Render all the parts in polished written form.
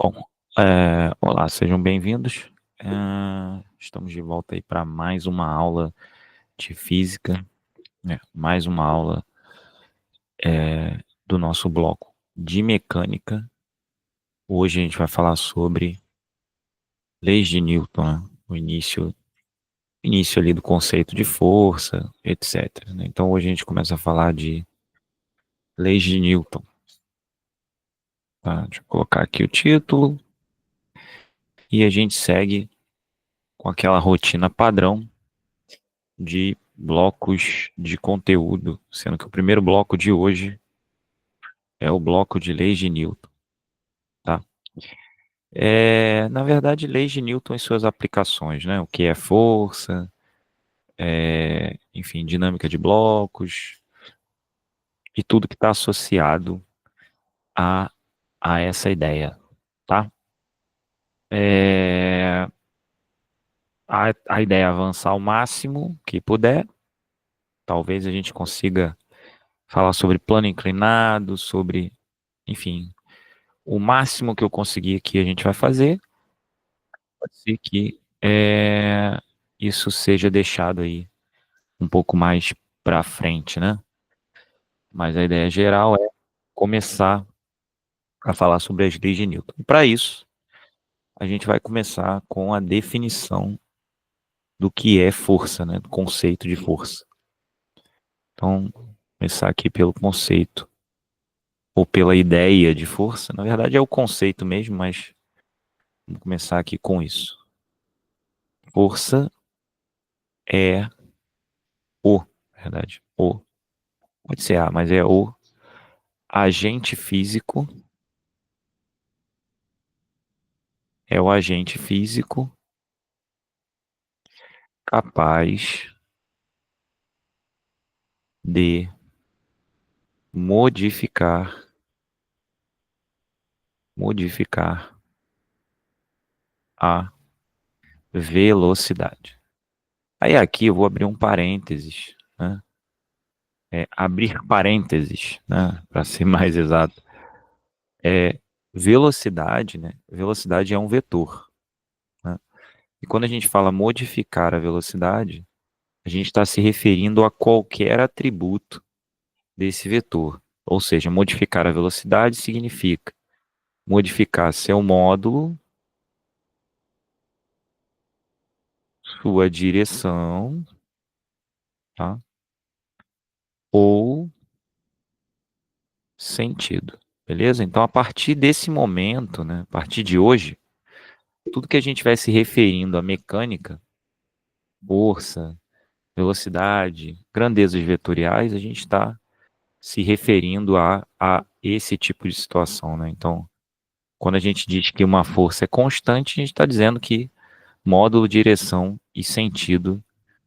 Bom, olá, sejam bem-vindos. Estamos de volta aí para mais uma aula de física, né? Mais uma aula do nosso bloco de mecânica. Hoje a gente vai falar sobre leis de Newton, né? O início ali do conceito de força, etc, né? Então hoje a gente começa a falar de leis de Newton. Tá? Deixa eu colocar aqui o título e a gente segue com aquela rotina padrão de blocos de conteúdo, sendo que o primeiro bloco de hoje é o bloco de leis de Newton, tá? Na verdade, leis de Newton e suas aplicações, né? O que é força, enfim, dinâmica de blocos e tudo que está associado a, a essa ideia, tá? É, a ideia é avançar ao máximo que puder. Talvez a gente consiga falar sobre plano inclinado, sobre, enfim, o máximo que eu conseguir aqui a gente vai fazer. Pode ser que isso seja deixado aí um pouco mais para frente, né? Mas a ideia geral é começar a falar sobre as leis de Newton. E para isso, a gente vai começar com a definição do que é força, né? Do conceito de força. Então, começar aqui pelo conceito ou pela ideia de força. Na verdade, é o conceito mesmo, mas vamos começar aqui com isso. Força é na verdade, pode ser mas é o agente físico, é o agente físico capaz de modificar a velocidade. Aí aqui eu vou abrir um parênteses, né? Abrir parênteses, né? Para ser mais exato. Velocidade, né? Velocidade é um vetor, né? E quando a gente fala modificar a velocidade, a gente está se referindo a qualquer atributo desse vetor. Ou seja, modificar a velocidade significa modificar seu módulo, sua direção, tá? Ou sentido, beleza? Então, a partir desse momento, né, a partir de hoje, tudo que a gente vai se referindo à mecânica, força, velocidade, grandezas vetoriais, a gente está se referindo a esse tipo de situação, né? Então, quando a gente diz que uma força é constante, a gente está dizendo que módulo, direção e sentido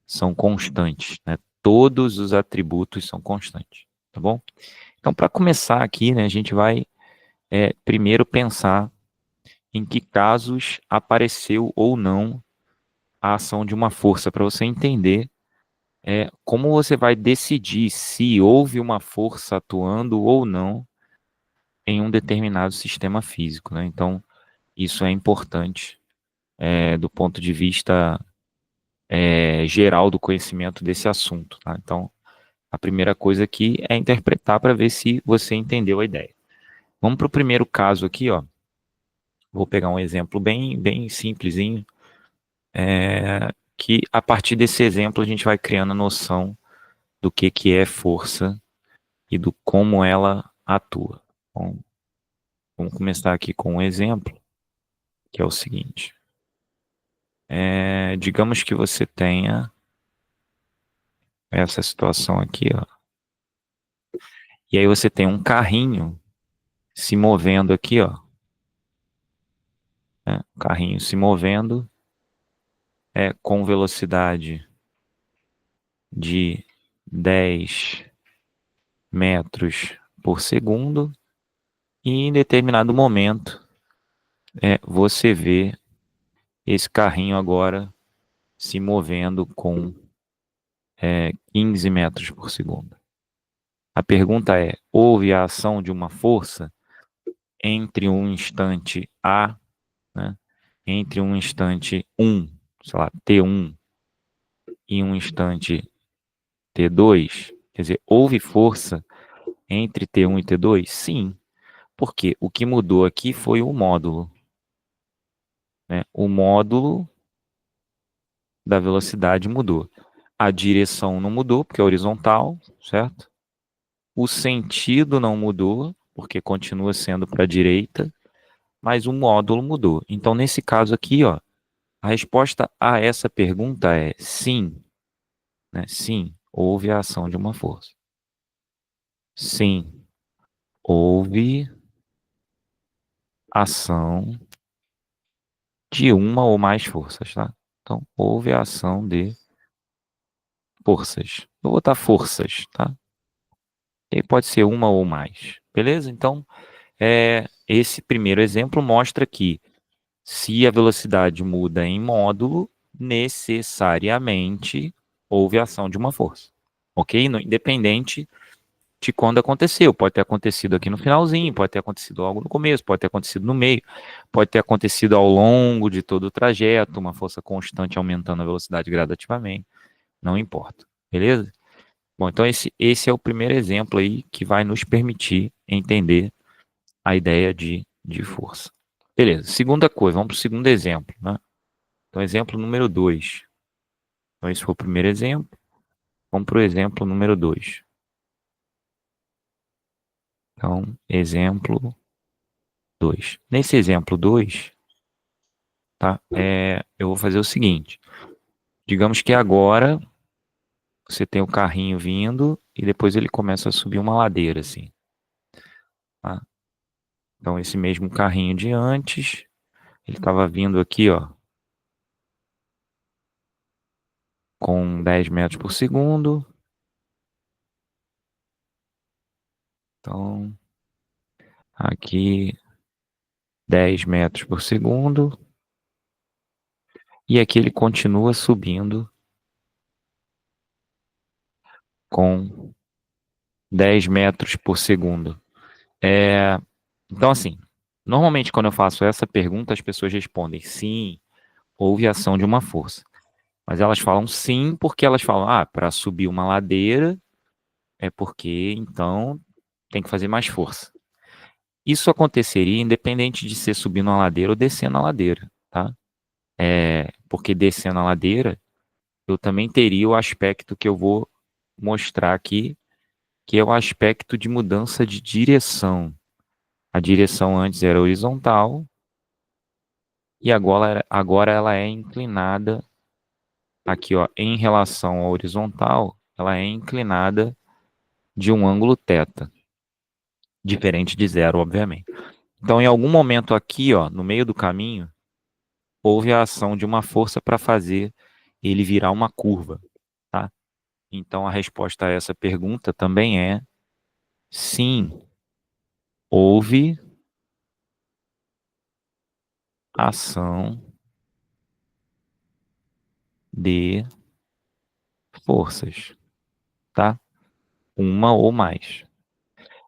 são constantes, né? Todos os atributos são constantes, tá bom? Então, para começar aqui, né, a gente vai primeiro pensar em que casos apareceu ou não a ação de uma força, para você entender como você vai decidir se houve uma força atuando ou não em um determinado sistema físico, né? Então, isso é importante do ponto de vista geral do conhecimento desse assunto, tá? Então, a primeira coisa aqui é interpretar para ver se você entendeu a ideia. Vamos para o primeiro caso aqui, ó. Vou pegar um exemplo bem simplesinho, que a partir desse exemplo a gente vai criando a noção do que é força e do como ela atua. Bom, vamos começar aqui com um exemplo, que é o seguinte. Digamos que você tenha essa situação aqui, ó. E aí você tem um carrinho se movendo aqui, ó. Né? Um carrinho se movendo com velocidade de 10 metros por segundo e em determinado momento você vê esse carrinho agora se movendo com 15 metros por segundo. A pergunta é, houve a ação de uma força entre um instante A, né, entre um instante 1, sei lá, T1, e um instante T2? Quer dizer, houve força entre T1 e T2? Sim, porque o que mudou aqui foi o módulo, né? O módulo da velocidade mudou. A direção não mudou, porque é horizontal, certo? O sentido não mudou, porque continua sendo para a direita, mas o módulo mudou. Então, nesse caso aqui, ó, a resposta a essa pergunta é sim, né? Sim, houve a ação de uma força. Sim, houve ação de uma ou mais forças, tá? Então, houve a ação de forças. Eu vou botar forças, tá? E pode ser uma ou mais, beleza? Então, esse primeiro exemplo mostra que se a velocidade muda em módulo, necessariamente houve ação de uma força, ok? Independente de quando aconteceu. Pode ter acontecido aqui no finalzinho, pode ter acontecido algo no começo, pode ter acontecido no meio, pode ter acontecido ao longo de todo o trajeto, uma força constante aumentando a velocidade gradativamente, não importa, beleza? Bom, então esse é o primeiro exemplo aí que vai nos permitir entender a ideia de força. Beleza, segunda coisa, vamos para o segundo exemplo, né? Então, exemplo número 2. Então, esse foi o primeiro exemplo. Vamos para o exemplo número 2. Então, exemplo 2. Nesse exemplo 2, tá? Eu vou fazer o seguinte. Digamos que agora você tem o carrinho vindo e depois ele começa a subir uma ladeira, assim. Tá? Então, esse mesmo carrinho de antes, ele estava vindo aqui, ó, com 10 metros por segundo. Então, aqui 10 metros por segundo. E aqui ele continua subindo com 10 metros por segundo. Então, assim, normalmente quando eu faço essa pergunta, as pessoas respondem sim, houve ação de uma força. Mas elas falam sim porque elas falam, para subir uma ladeira é porque então tem que fazer mais força. Isso aconteceria independente de ser subindo a ladeira ou descendo a ladeira, tá? Porque descendo a ladeira, eu também teria o aspecto que eu vou mostrar aqui, que é o aspecto de mudança de direção. A direção antes era horizontal e agora ela é inclinada aqui, ó, em relação à horizontal, ela é inclinada de um ângulo θ, diferente de zero, obviamente. Então, em algum momento aqui, ó, no meio do caminho, houve a ação de uma força para fazer ele virar uma curva, tá? Então, a resposta a essa pergunta também é sim, houve ação de forças, tá? Uma ou mais.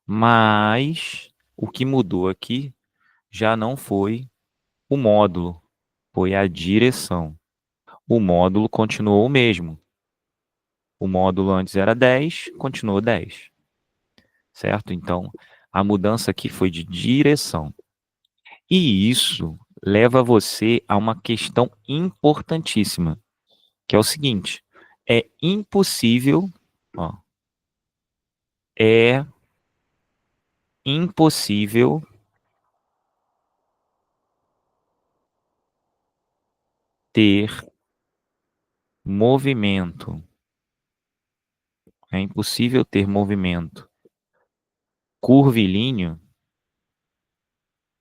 Mas o que mudou aqui já não foi o módulo, foi a direção. O módulo continuou o mesmo. O módulo antes era 10, continuou 10, certo? Então, a mudança aqui foi de direção. E isso leva você a uma questão importantíssima, que é o seguinte: é impossível, ó, é impossível ter movimento. É impossível ter movimento curvilíneo,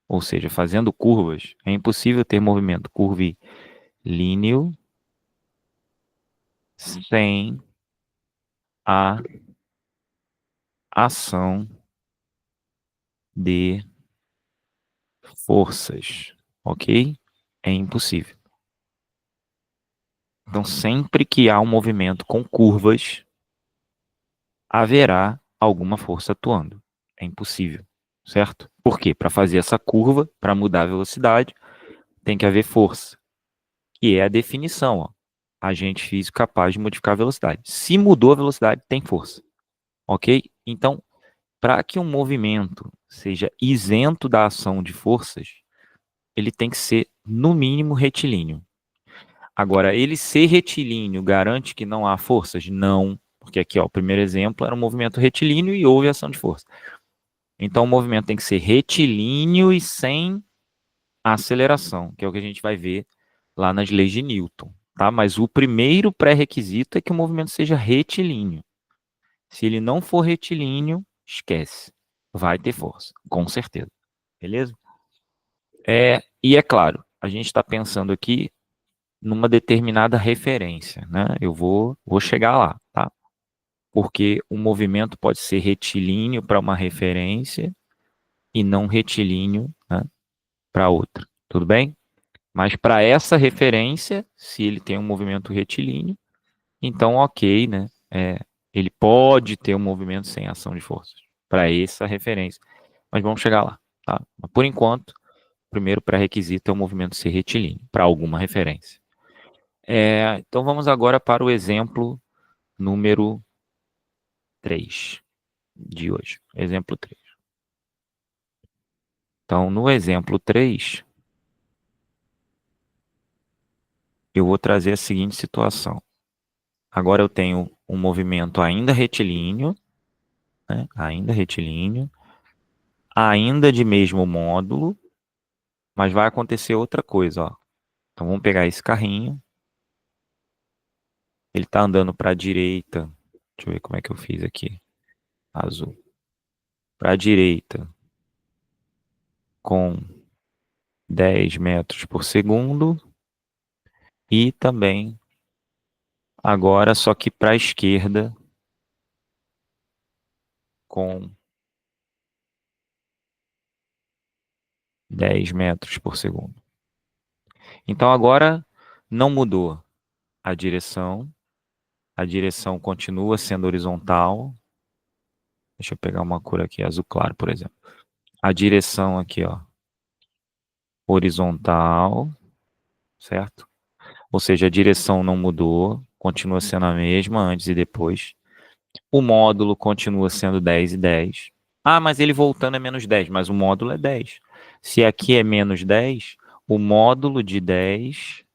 ou seja, fazendo curvas, é impossível ter movimento curvilíneo sem a ação de forças, ok? É impossível. Então, sempre que há um movimento com curvas, haverá alguma força atuando. É impossível. certo? Por quê? Para fazer essa curva, para mudar a velocidade, tem que haver força, que é a definição, ó. Agente físico capaz de modificar a velocidade. Se mudou a velocidade, tem força, ok? Então, para que um movimento seja isento da ação de forças, ele tem que ser, no mínimo, retilíneo. Agora, ele ser retilíneo garante que não há forças? Não, porque aqui, ó, o primeiro exemplo era um movimento retilíneo e houve ação de força. Então, o movimento tem que ser retilíneo e sem aceleração, que é o que a gente vai ver lá nas leis de Newton, tá? Mas o primeiro pré-requisito é que o movimento seja retilíneo. Se ele não for retilíneo, esquece. Vai ter força, com certeza. Beleza? E é claro, a gente está pensando aqui numa determinada referência, né? Eu vou chegar lá, tá? Porque o movimento pode ser retilíneo para uma referência e não retilíneo, né, para outra. Tudo bem? Mas para essa referência, se ele tem um movimento retilíneo, então ok, né? Ele pode ter um movimento sem ação de forças para essa referência. Mas vamos chegar lá, tá? Mas por enquanto, o primeiro pré-requisito é o movimento ser retilíneo para alguma referência. Então vamos agora para o exemplo número 3 de hoje. Exemplo 3. Então, no exemplo 3, eu vou trazer a seguinte situação. Agora eu tenho um movimento ainda retilíneo, né? Ainda retilíneo, ainda de mesmo módulo, mas vai acontecer outra coisa, ó. Então vamos pegar esse carrinho. Ele está andando para a direita. Deixa eu ver como é que eu fiz aqui. Azul. Para a direita com 10 metros por segundo. E também agora só que para a esquerda com 10 metros por segundo. Então agora não mudou a direção continua sendo horizontal. Deixa eu pegar uma cor aqui, azul claro, por exemplo. A direção aqui, ó, horizontal, certo? Ou seja, a direção não mudou, continua sendo a mesma antes e depois. O módulo continua sendo 10 e 10. Ah, mas ele voltando é menos 10, mas o módulo é 10. Se aqui é menos 10, o módulo de 10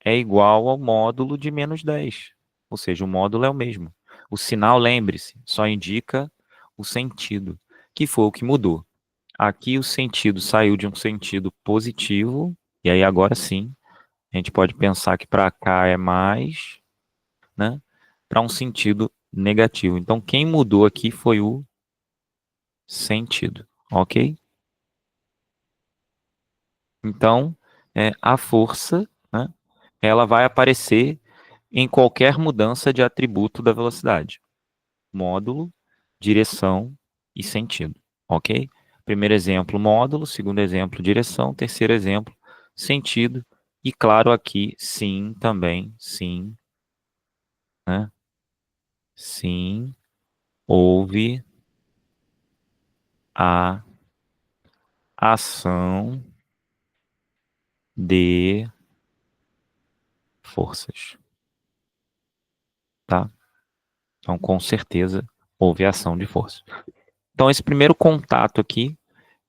é igual ao módulo de menos 10. Ou seja, o módulo é o mesmo. O sinal, lembre-se, só indica o sentido, que foi o que mudou. Aqui o sentido saiu de um sentido positivo, e aí agora sim, a gente pode pensar que para cá é mais, né? Para um sentido negativo. Então, quem mudou aqui foi o sentido, ok? Então, a força, né, ela vai aparecer em qualquer mudança de atributo da velocidade. Módulo, direção e sentido, ok? Primeiro exemplo, módulo. Segundo exemplo, direção. Terceiro exemplo, sentido. E claro, aqui, sim, também, sim, né? Sim, houve a ação de forças, tá? Então, com certeza, houve ação de força. Então, esse primeiro contato aqui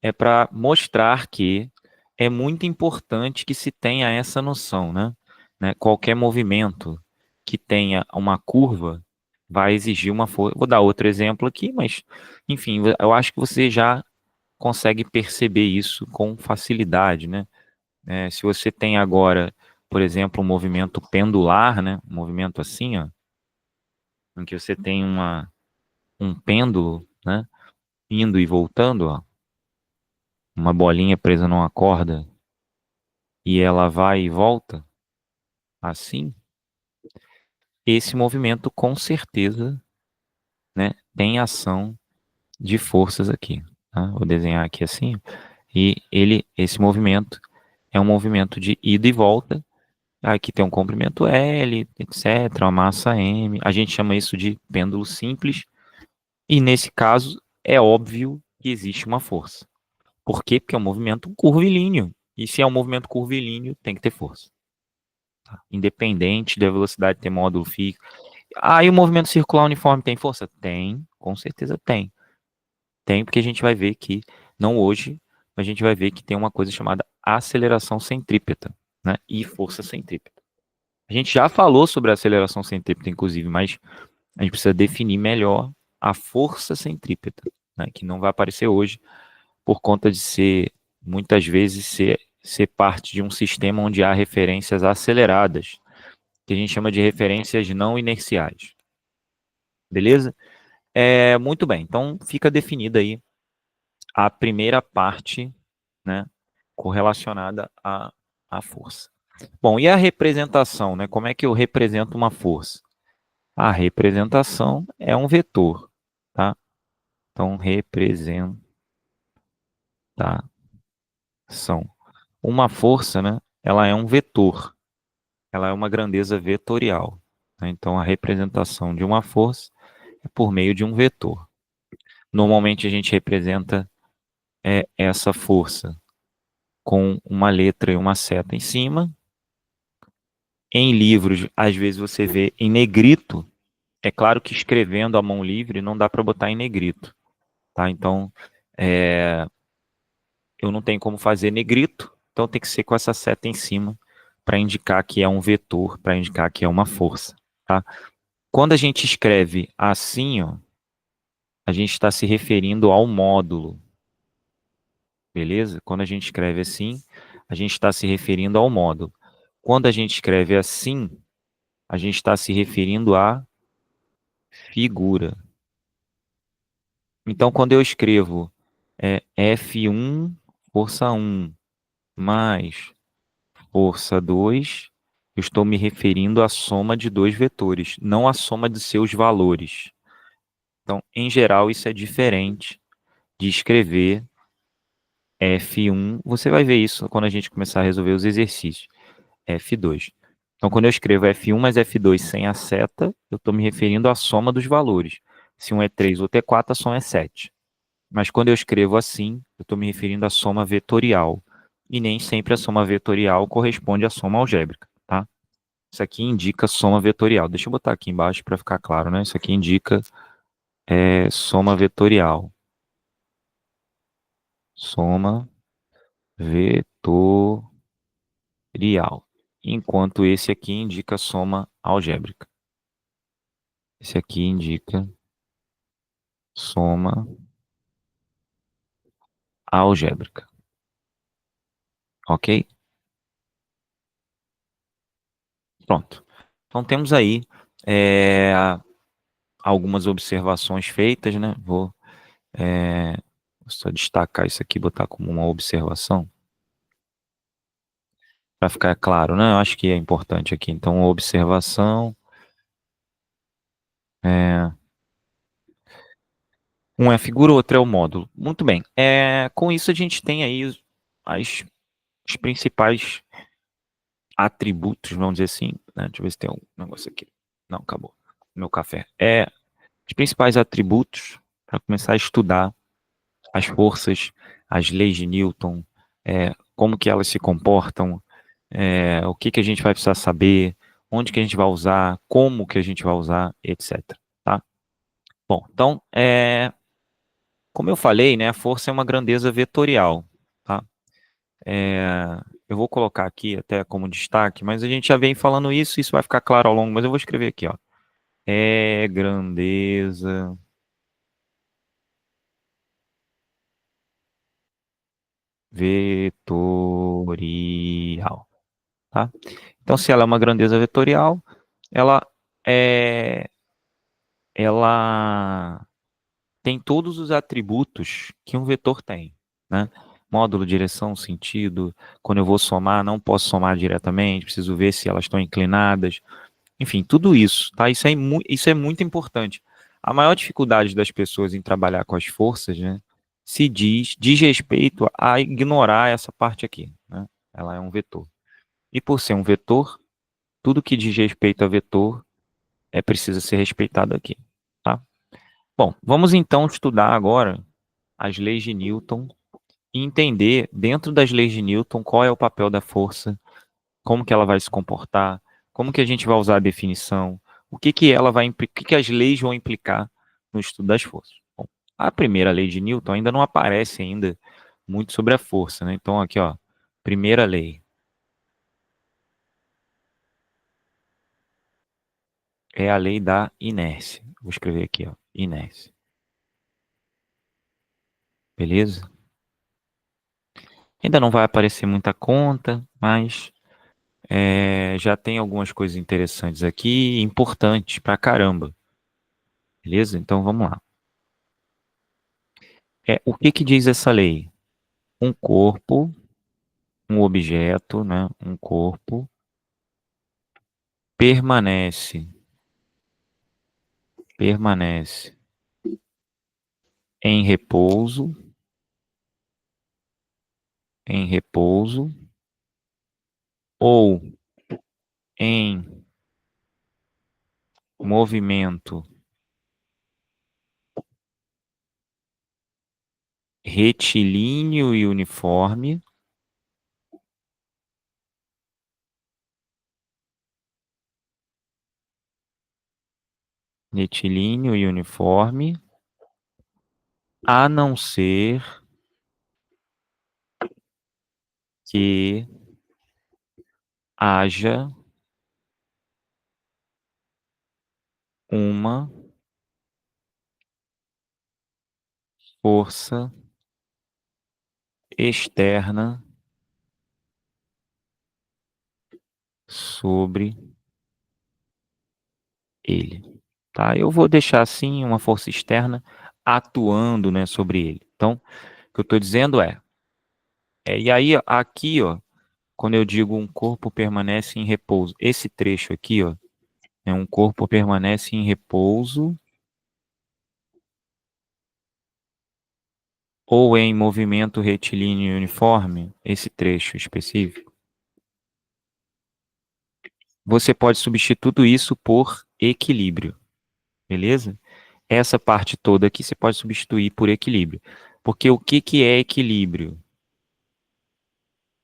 é para mostrar que é muito importante que se tenha essa noção, né? Qualquer movimento que tenha uma curva vai exigir uma força. Vou dar outro exemplo aqui, mas, enfim, eu acho que você já consegue perceber isso com facilidade, né? Se você tem agora, por exemplo, um movimento pendular, né? Um movimento assim, ó, em que você tem um pêndulo, né? Indo e voltando, ó, uma bolinha presa numa corda e ela vai e volta, assim, esse movimento com certeza, né, tem ação de forças aqui. Tá? Vou desenhar aqui assim, e esse movimento é um movimento de ida e volta. Aqui tem um comprimento L, etc., uma massa M. A gente chama isso de pêndulo simples. E nesse caso, é óbvio que existe uma força. Por quê? Porque é um movimento curvilíneo. E se é um movimento curvilíneo, tem que ter força. Tá? Independente da velocidade ter módulo fixo. Aí o movimento circular uniforme tem força? Tem, com certeza tem. Tem, porque a gente vai ver que, não hoje, a gente vai ver que tem uma coisa chamada aceleração centrípeta, né? E força centrípeta. A gente já falou sobre a aceleração centrípeta, inclusive, mas a gente precisa definir melhor a força centrípeta, né? Que não vai aparecer hoje por conta de ser, muitas vezes, ser parte de um sistema onde há referências aceleradas, que a gente chama de referências não inerciais. Beleza? Muito bem, então fica definida aí a primeira parte, né, correlacionada à força. Bom, e a representação, né? Como é que eu represento uma força? A representação é um vetor, tá? Então, representação. Uma força, né? Ela é um vetor. Ela é uma grandeza vetorial. Né? Então, a representação de uma força é por meio de um vetor. Normalmente, a gente representa essa força com uma letra e uma seta em cima. Em livros, às vezes você vê em negrito. É claro que escrevendo à mão livre não dá para botar em negrito, tá? Então, eu não tenho como fazer negrito, então tem que ser com essa seta em cima para indicar que é um vetor, para indicar que é uma força, tá? Quando a gente escreve assim, ó, a gente está se referindo ao módulo, beleza? Quando a gente escreve assim, a gente está se referindo ao módulo. Quando a gente escreve assim, a gente está se referindo à figura. Então, quando eu escrevo F1, força 1, mais força 2, eu estou me referindo à soma de dois vetores, não à soma de seus valores. Então, em geral, isso é diferente de escrever F1. Você vai ver isso quando a gente começar a resolver os exercícios. F2. Então, quando eu escrevo F1 mais F2 sem a seta, eu estou me referindo à soma dos valores. Se um é 3 ou outro é 4, a soma é 7. Mas quando eu escrevo assim, eu estou me referindo à soma vetorial. E nem sempre a soma vetorial corresponde à soma algébrica, tá? Isso aqui indica soma vetorial. Deixa eu botar aqui embaixo para ficar claro, né? Isso aqui indica soma vetorial. Soma vetorial. Enquanto esse aqui indica soma algébrica. Esse aqui indica soma algébrica. Ok? Pronto. Então temos aí algumas observações feitas, né? Vou só destacar isso aqui, botar como uma observação, para ficar claro, né? Eu acho que é importante aqui. Então, observação. Um é a figura, o outro é o módulo. Muito bem. Com isso, a gente tem aí os principais atributos, vamos dizer assim. Né? Deixa eu ver se tem um negócio aqui. Não, acabou. Meu café. Os principais atributos para começar a estudar as forças, as leis de Newton, como que elas se comportam, o que que a gente vai precisar saber, onde que a gente vai usar, como que a gente vai usar, etc. Tá? Bom, então, como eu falei, né, a força é uma grandeza vetorial. Tá? Eu vou colocar aqui até como destaque, mas a gente já vem falando isso vai ficar claro ao longo, mas eu vou escrever aqui, ó. É grandeza vetorial. Tá? Então, se ela é uma grandeza vetorial, ela é, ela tem todos os atributos que um vetor tem, né? Módulo, direção, sentido. Quando eu vou somar, não posso somar diretamente, preciso ver se elas estão inclinadas. Enfim, tudo isso, tá? Isso é muito importante. A maior dificuldade das pessoas em trabalhar com as forças, né, diz respeito a ignorar essa parte aqui, né? Ela é um vetor. E por ser um vetor, tudo que diz respeito a vetor precisa ser respeitado aqui, tá? Bom, vamos então estudar agora as leis de Newton e entender, dentro das leis de Newton, qual é o papel da força, como que ela vai se comportar, como que a gente vai usar a definição, o que que as leis vão implicar no estudo das forças. Bom, a primeira lei de Newton ainda não aparece ainda muito sobre a força, né? Então aqui, ó, primeira lei é a lei da inércia. Vou escrever aqui, ó, inércia. Beleza? Ainda não vai aparecer muita conta, mas já tem algumas coisas interessantes aqui, importantes pra caramba. Beleza? Então vamos lá. O que que diz essa lei? Um corpo, um objeto, né? Um corpo permanece, permanece em repouso, em repouso ou em movimento retilíneo e uniforme, retilíneo e uniforme, a não ser que haja uma força externa sobre ele, tá? Eu vou deixar assim uma força externa atuando, né, sobre ele. Então, o que eu estou dizendo e aí aqui, ó, quando eu digo um corpo permanece em repouso, esse trecho aqui, ó, é um corpo permanece em repouso ou em movimento retilíneo e uniforme, esse trecho específico, você pode substituir tudo isso por equilíbrio, beleza? Essa parte toda aqui você pode substituir por equilíbrio. Porque o que que é equilíbrio?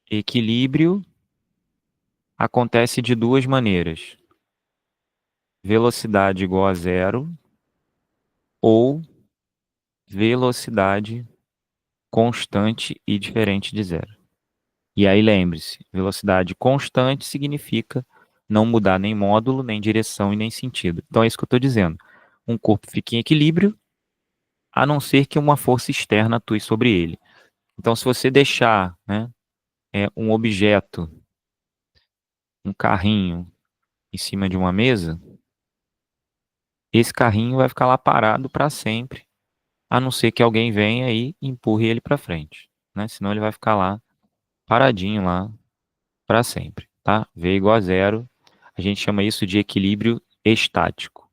Equilíbrio acontece de duas maneiras: velocidade igual a zero ou velocidade constante e diferente de zero. E aí lembre-se, velocidade constante significa não mudar nem módulo, nem direção e nem sentido. Então é isso que eu estou dizendo. Um corpo fica em equilíbrio, a não ser que uma força externa atue sobre ele. Então, se você deixar, né, um objeto, um carrinho, em cima de uma mesa, esse carrinho vai ficar lá parado para sempre, a não ser que alguém venha e empurre ele para frente, né? Senão ele vai ficar lá paradinho lá para sempre, tá? V igual a zero, a gente chama isso de equilíbrio estático,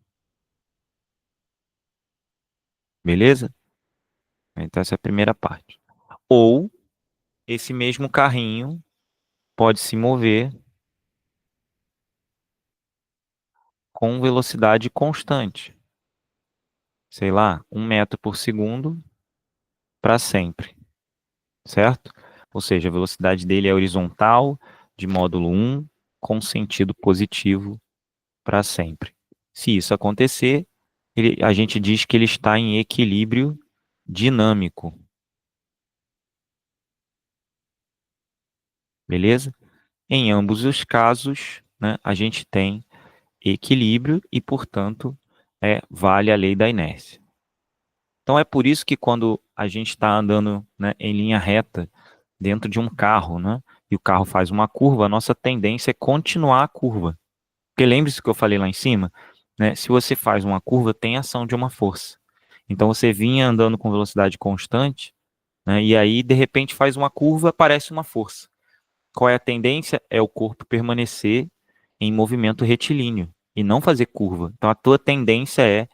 beleza? Então essa é a primeira parte. Ou esse mesmo carrinho pode se mover com velocidade constante, sei lá, 1 metro por segundo para sempre, certo? Ou seja, a velocidade dele é horizontal, de módulo 1, com sentido positivo para sempre. Se isso acontecer, a gente diz que ele está em equilíbrio dinâmico, beleza? Em ambos os casos, né, a gente tem equilíbrio e, portanto, vale a lei da inércia. Então é por isso que quando a gente está andando, né, em linha reta dentro de um carro, né, e o carro faz uma curva, a nossa tendência é continuar a curva. Porque lembre-se que eu falei lá em cima, né, se você faz uma curva, tem ação de uma força. Então você vinha andando com velocidade constante, né, e aí de repente faz uma curva, aparece uma força. Qual é a tendência? É o corpo permanecer em movimento retilíneo e não fazer curva. Então a tua tendência é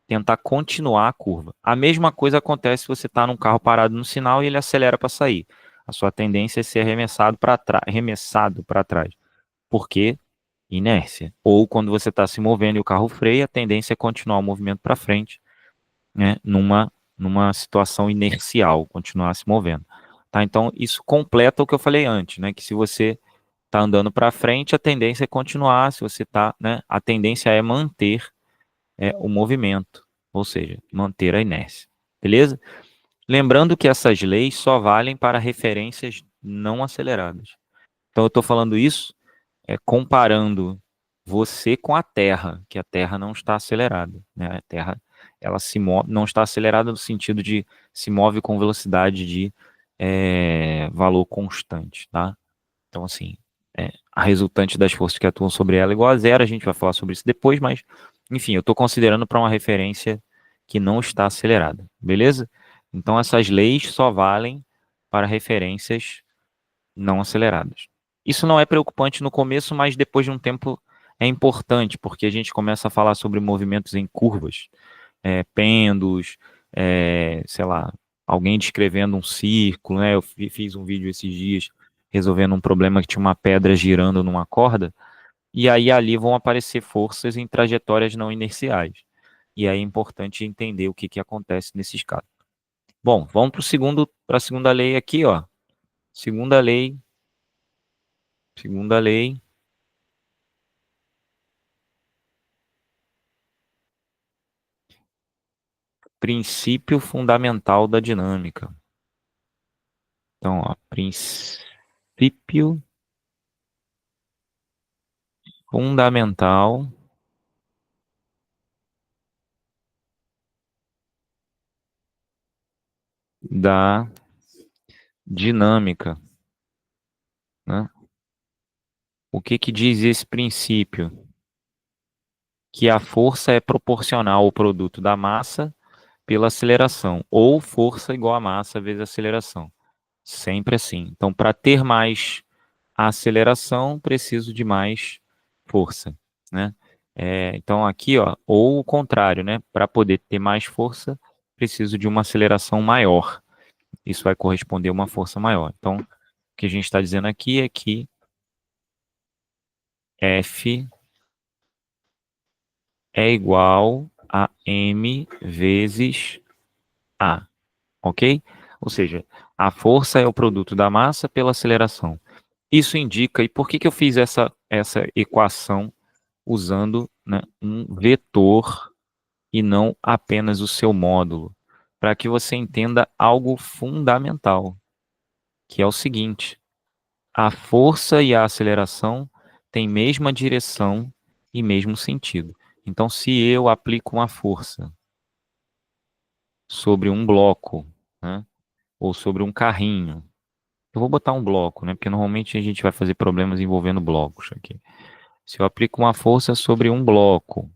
tentar continuar a curva. A mesma coisa acontece se você está num carro parado no sinal e ele acelera para sair. A sua tendência é ser arremessado para trás. Por quê? Inércia. Ou quando você está se movendo e o carro freia, a tendência é continuar o movimento para frente, né, numa situação inercial, continuar se movendo. Tá? Então, isso completa o que eu falei antes, né? Que se você está andando para frente, a tendência é continuar. Se você está, né? A tendência é manter o movimento, ou seja, manter a inércia. Beleza? Lembrando que essas leis só valem para referências não aceleradas. Então, eu estou falando isso comparando você com a Terra, que a Terra não está acelerada, né? A Terra, ela se move, não está acelerada no sentido de se move com velocidade de valor constante, tá? Então, assim, a resultante das forças que atuam sobre ela é igual a zero, a gente vai falar sobre isso depois, mas, enfim, eu estou considerando para uma referência que não está acelerada, beleza? Então, essas leis só valem para referências não aceleradas. Isso não é preocupante no começo, mas depois de um tempo é importante, porque a gente começa a falar sobre movimentos em curvas, pêndulos, sei lá, alguém descrevendo um círculo, né? Eu fiz um vídeo esses dias resolvendo um problema que tinha uma pedra girando numa corda, e aí ali vão aparecer forças em trajetórias não inerciais. E aí é importante entender o que, que acontece nesses casos. Bom, vamos para a segunda lei aqui, ó. Segunda lei, segunda lei, princípio fundamental da dinâmica. Então, ó, princípio fundamental da dinâmica, né? O que que diz esse princípio? Que a força é proporcional ao produto da massa pela aceleração, ou força igual a massa vezes aceleração. Sempre assim. Então, para ter mais aceleração, preciso de mais força, né? Então, aqui, ó, ou o contrário, né? Para poder ter mais força, preciso de uma aceleração maior. Isso vai corresponder a uma força maior. Então, o que a gente está dizendo aqui é que F é igual a m vezes A, ok? Ou seja, a força é o produto da massa pela aceleração. Isso indica, e por que, que eu fiz essa equação usando, né, um vetor e não apenas o seu módulo? Para que você entenda algo fundamental, que é o seguinte: a força e a aceleração têm mesma direção e mesmo sentido. Então, se eu aplico uma força sobre um bloco, né, ou sobre um carrinho, eu vou botar um bloco, né, porque normalmente a gente vai fazer problemas envolvendo blocos aqui. Se eu aplico uma força sobre um bloco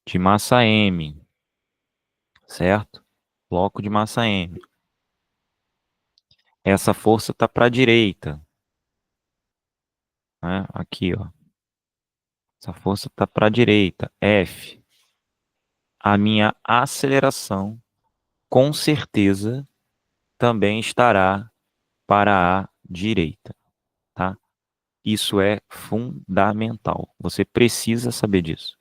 de massa m, certo? Bloco de massa m. Essa força está para a direita, né? Aqui, ó. Essa força está para a direita, F. A minha aceleração, com certeza, também estará para a direita, tá? Isso é fundamental. Você precisa saber disso.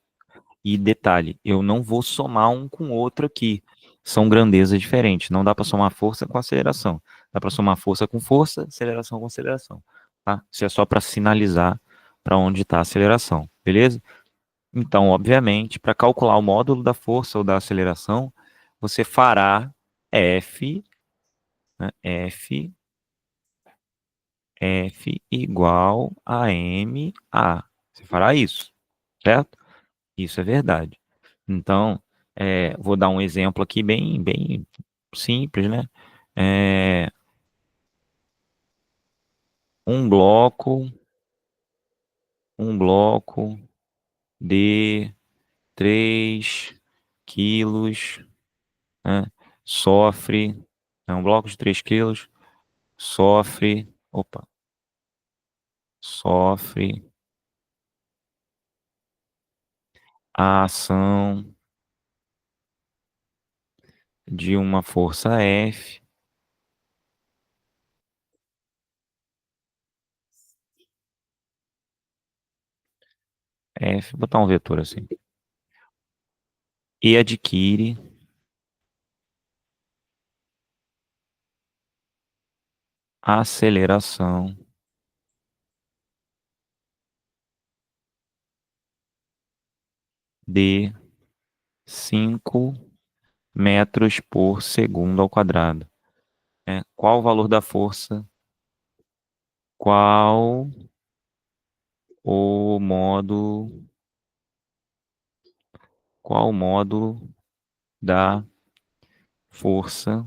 E detalhe, eu não vou somar um com o outro aqui. São grandezas diferentes. Não dá para somar força com aceleração. Dá para somar força com força, aceleração com aceleração. Tá? Isso é só para sinalizar para onde está a aceleração. Beleza? Então, obviamente, para calcular o módulo da força ou da aceleração, você fará F, né, F igual a ma. Você fará isso, certo? Isso é verdade. Então, vou dar um exemplo aqui bem simples, né? É, um bloco, um bloco de 3 quilos, né, sofre, um bloco de 3 quilos sofre a ação de uma força F, vou botar um vetor assim, e adquire aceleração de 5 metros por segundo ao quadrado. Qual o valor da força? Qual o módulo? Qual o módulo da força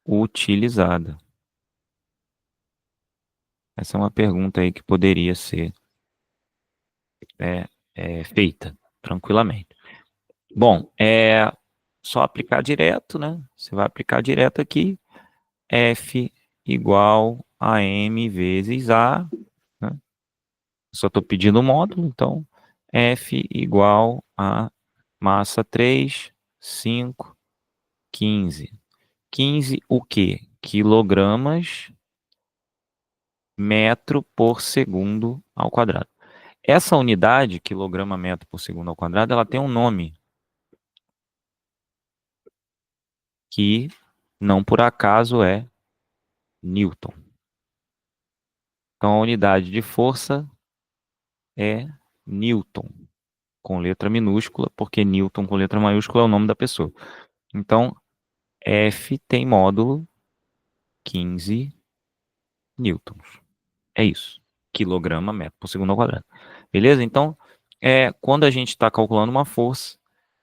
utilizada? Essa é uma pergunta aí que poderia ser feita tranquilamente. Bom, só aplicar direto, né? Você vai aplicar direto aqui. F igual a M vezes A, né? Só estou pedindo o módulo, então F igual a massa 3, 5, 15. 15 o quê? Quilogramas metro por segundo ao quadrado. Essa unidade, quilograma metro por segundo ao quadrado, ela tem um nome que não por acaso é Newton. Então a unidade de força é Newton, com letra minúscula, porque Newton com letra maiúscula é o nome da pessoa. Então F tem módulo 15 newtons. É isso. Quilograma metro por segundo ao quadrado. Beleza? Então, quando a gente está calculando uma força,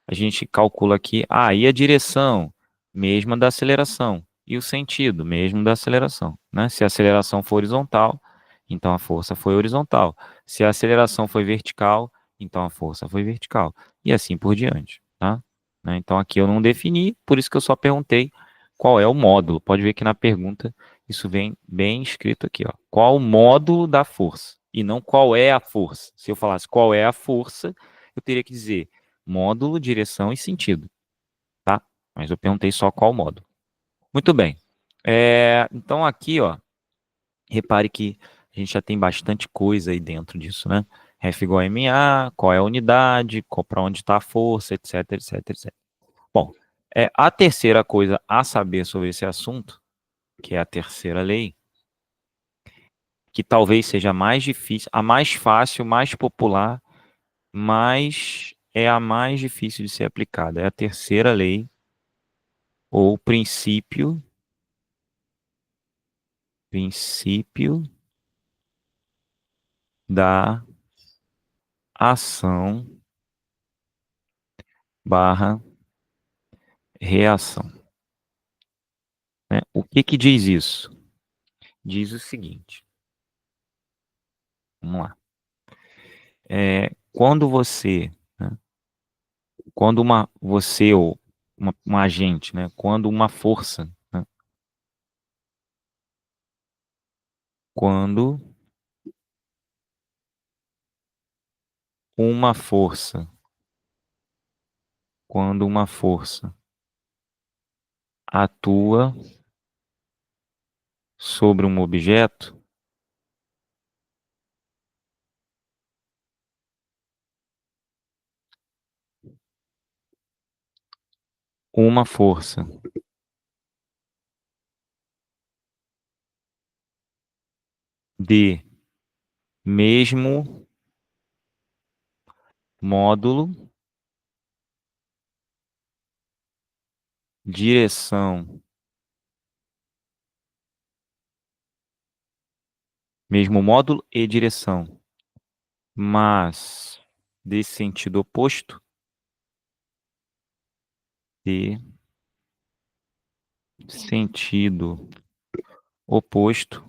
a gente calcula aqui, e a direção, mesma da aceleração. E o sentido, mesmo da aceleração. Né? Se a aceleração for horizontal, então a força foi horizontal. Se a aceleração foi vertical, então a força foi vertical. E assim por diante. Tá? Né? Então aqui eu não defini, por isso que eu só perguntei qual é o módulo. Pode ver que na pergunta isso vem bem escrito aqui. Ó. Qual o módulo da força? E não qual é a força. Se eu falasse qual é a força, eu teria que dizer módulo, direção e sentido, tá? Mas eu perguntei só qual módulo. Muito bem. Então aqui, ó, repare que a gente já tem bastante coisa aí dentro disso, né? F igual a MA, qual é a unidade, para onde está a força, etc, etc, etc. Bom, a terceira coisa a saber sobre esse assunto, que é a terceira lei, que talvez seja a mais difícil, a mais fácil, mais popular, mas é a mais difícil de ser aplicada. É a terceira lei ou princípio da ação barra reação. Né? O que diz isso? Diz o seguinte, vamos lá. Quando você, né, quando você ou um agente, né, quando uma força, né, quando uma força, quando uma força atua sobre um objeto, uma força de mesmo módulo, direção, mesmo módulo e direção, mas desse sentido oposto, de sentido oposto,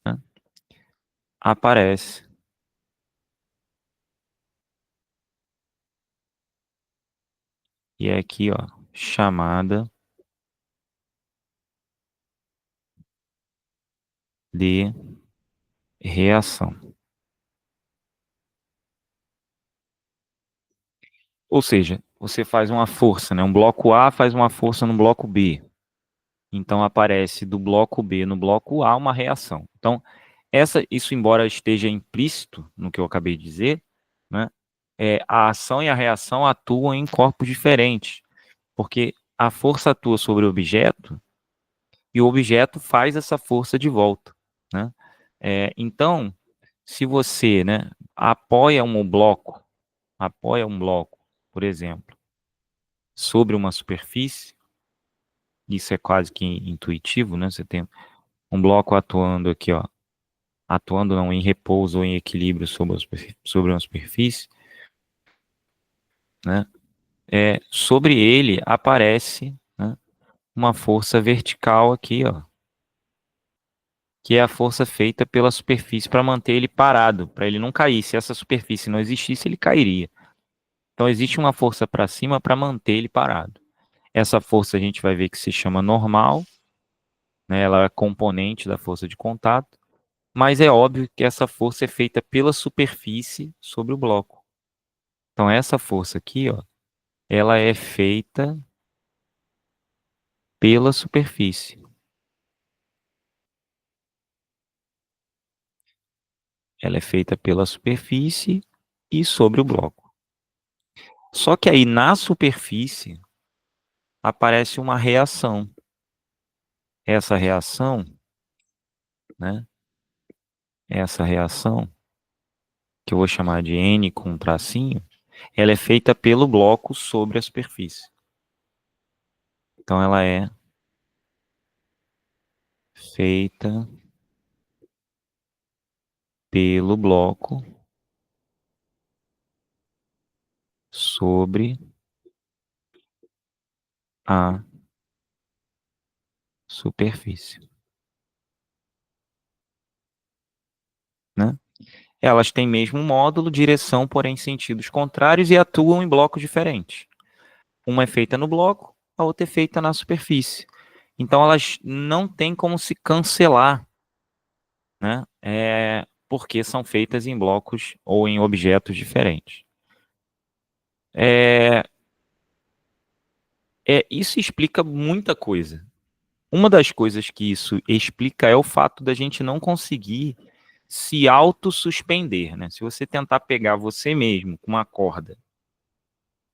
né, aparece e é aqui, ó, chamada de reação. Ou seja, você faz uma força, né? Um bloco A faz uma força no bloco B. Então aparece do bloco B no bloco A uma reação. Então, isso embora esteja implícito no que eu acabei de dizer, né? a ação e a reação atuam em corpos diferentes, porque a força atua sobre o objeto e o objeto faz essa força de volta, né? Então, se você, né, apoia um bloco, por exemplo, sobre uma superfície, isso é quase que intuitivo, né? Você tem um bloco atuando aqui, ó, atuando não em repouso ou em equilíbrio sobre uma superfície, né? Sobre ele aparece, né, uma força vertical aqui, ó, que é a força feita pela superfície para manter ele parado, para ele não cair. Se essa superfície não existisse, ele cairia. Então existe uma força para cima para manter ele parado. Essa força a gente vai ver que se chama normal, né? Ela é componente da força de contato, mas é óbvio que essa força é feita pela superfície sobre o bloco. Então essa força aqui, ó, ela é feita pela superfície. Ela é feita pela superfície e sobre o bloco. Só que aí na superfície aparece uma reação. Essa reação, né? Essa reação, que eu vou chamar de N com um tracinho, ela é feita pelo bloco sobre a superfície. Então ela é feita pelo bloco sobre a superfície, né? Elas têm mesmo módulo, direção, porém sentidos contrários e atuam em blocos diferentes. Uma é feita no bloco, a outra é feita na superfície. Então elas não têm como se cancelar, né? Porque são feitas em blocos ou em objetos diferentes. Isso explica muita coisa. Uma das coisas que isso explica é o fato da gente não conseguir se autossuspender, né? Se você tentar pegar você mesmo com uma corda,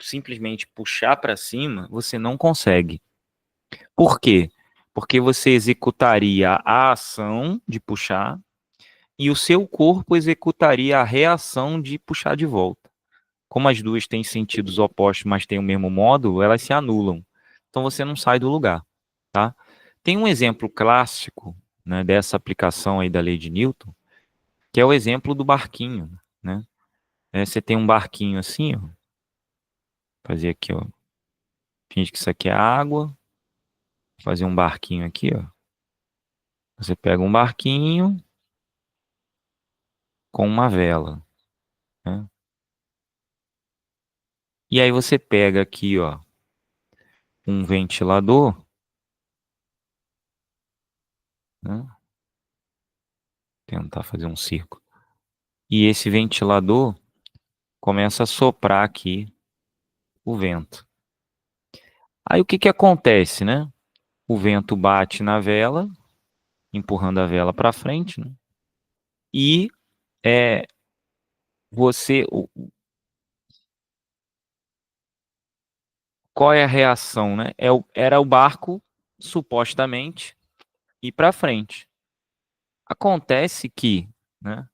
simplesmente puxar para cima, você não consegue. Por quê? Porque você executaria a ação de puxar e o seu corpo executaria a reação de puxar de volta. Como as duas têm sentidos opostos, mas têm o mesmo módulo, elas se anulam. Então você não sai do lugar, tá? Tem um exemplo clássico, né, dessa aplicação aí da lei de Newton, que é o exemplo do barquinho, né? Você tem um barquinho assim, ó, fazer aqui, ó, finge que isso aqui é água, fazer um barquinho aqui, ó. Você pega um barquinho com uma vela, né? E aí você pega aqui, ó, um ventilador, né? Tentar fazer um círculo. E esse ventilador começa a soprar aqui o vento. Aí o que que acontece, né? O vento bate na vela, empurrando a vela para frente, né? E é, você, qual é a reação, né? Era o barco supostamente ir para frente. Acontece que, né?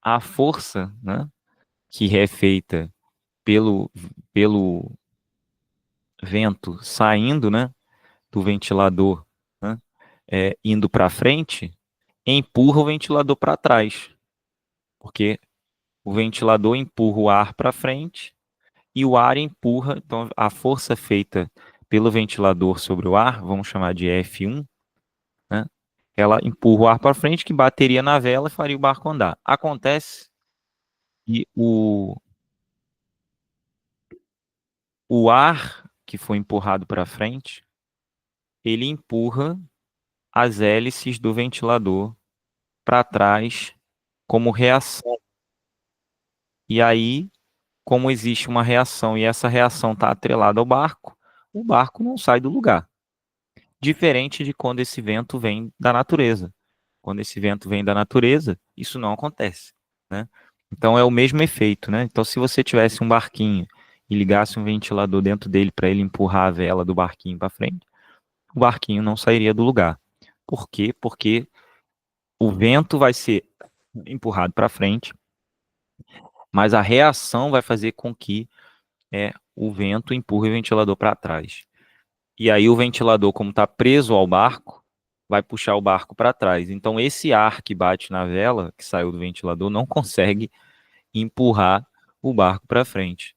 A força, né? Que é feita pelo vento saindo, né? Do ventilador, né? Indo para frente, empurra o ventilador para trás, porque o ventilador empurra o ar para frente e o ar empurra, então a força feita pelo ventilador sobre o ar, vamos chamar de F1, né? Ela empurra o ar para frente, que bateria na vela e faria o barco andar. Acontece que o ar que foi empurrado para frente, ele empurra as hélices do ventilador para trás como reação. E aí, como existe uma reação e essa reação está atrelada ao barco, o barco não sai do lugar. Diferente de quando esse vento vem da natureza. Quando esse vento vem da natureza, isso não acontece, né? Então é o mesmo efeito, né? Então se você tivesse um barquinho e ligasse um ventilador dentro dele para ele empurrar a vela do barquinho para frente, o barquinho não sairia do lugar. Por quê? Porque o vento vai ser empurrado para frente, mas a reação vai fazer com que o vento empurre o ventilador para trás. E aí o ventilador, como está preso ao barco, vai puxar o barco para trás. Então esse ar que bate na vela, que saiu do ventilador, não consegue empurrar o barco para frente,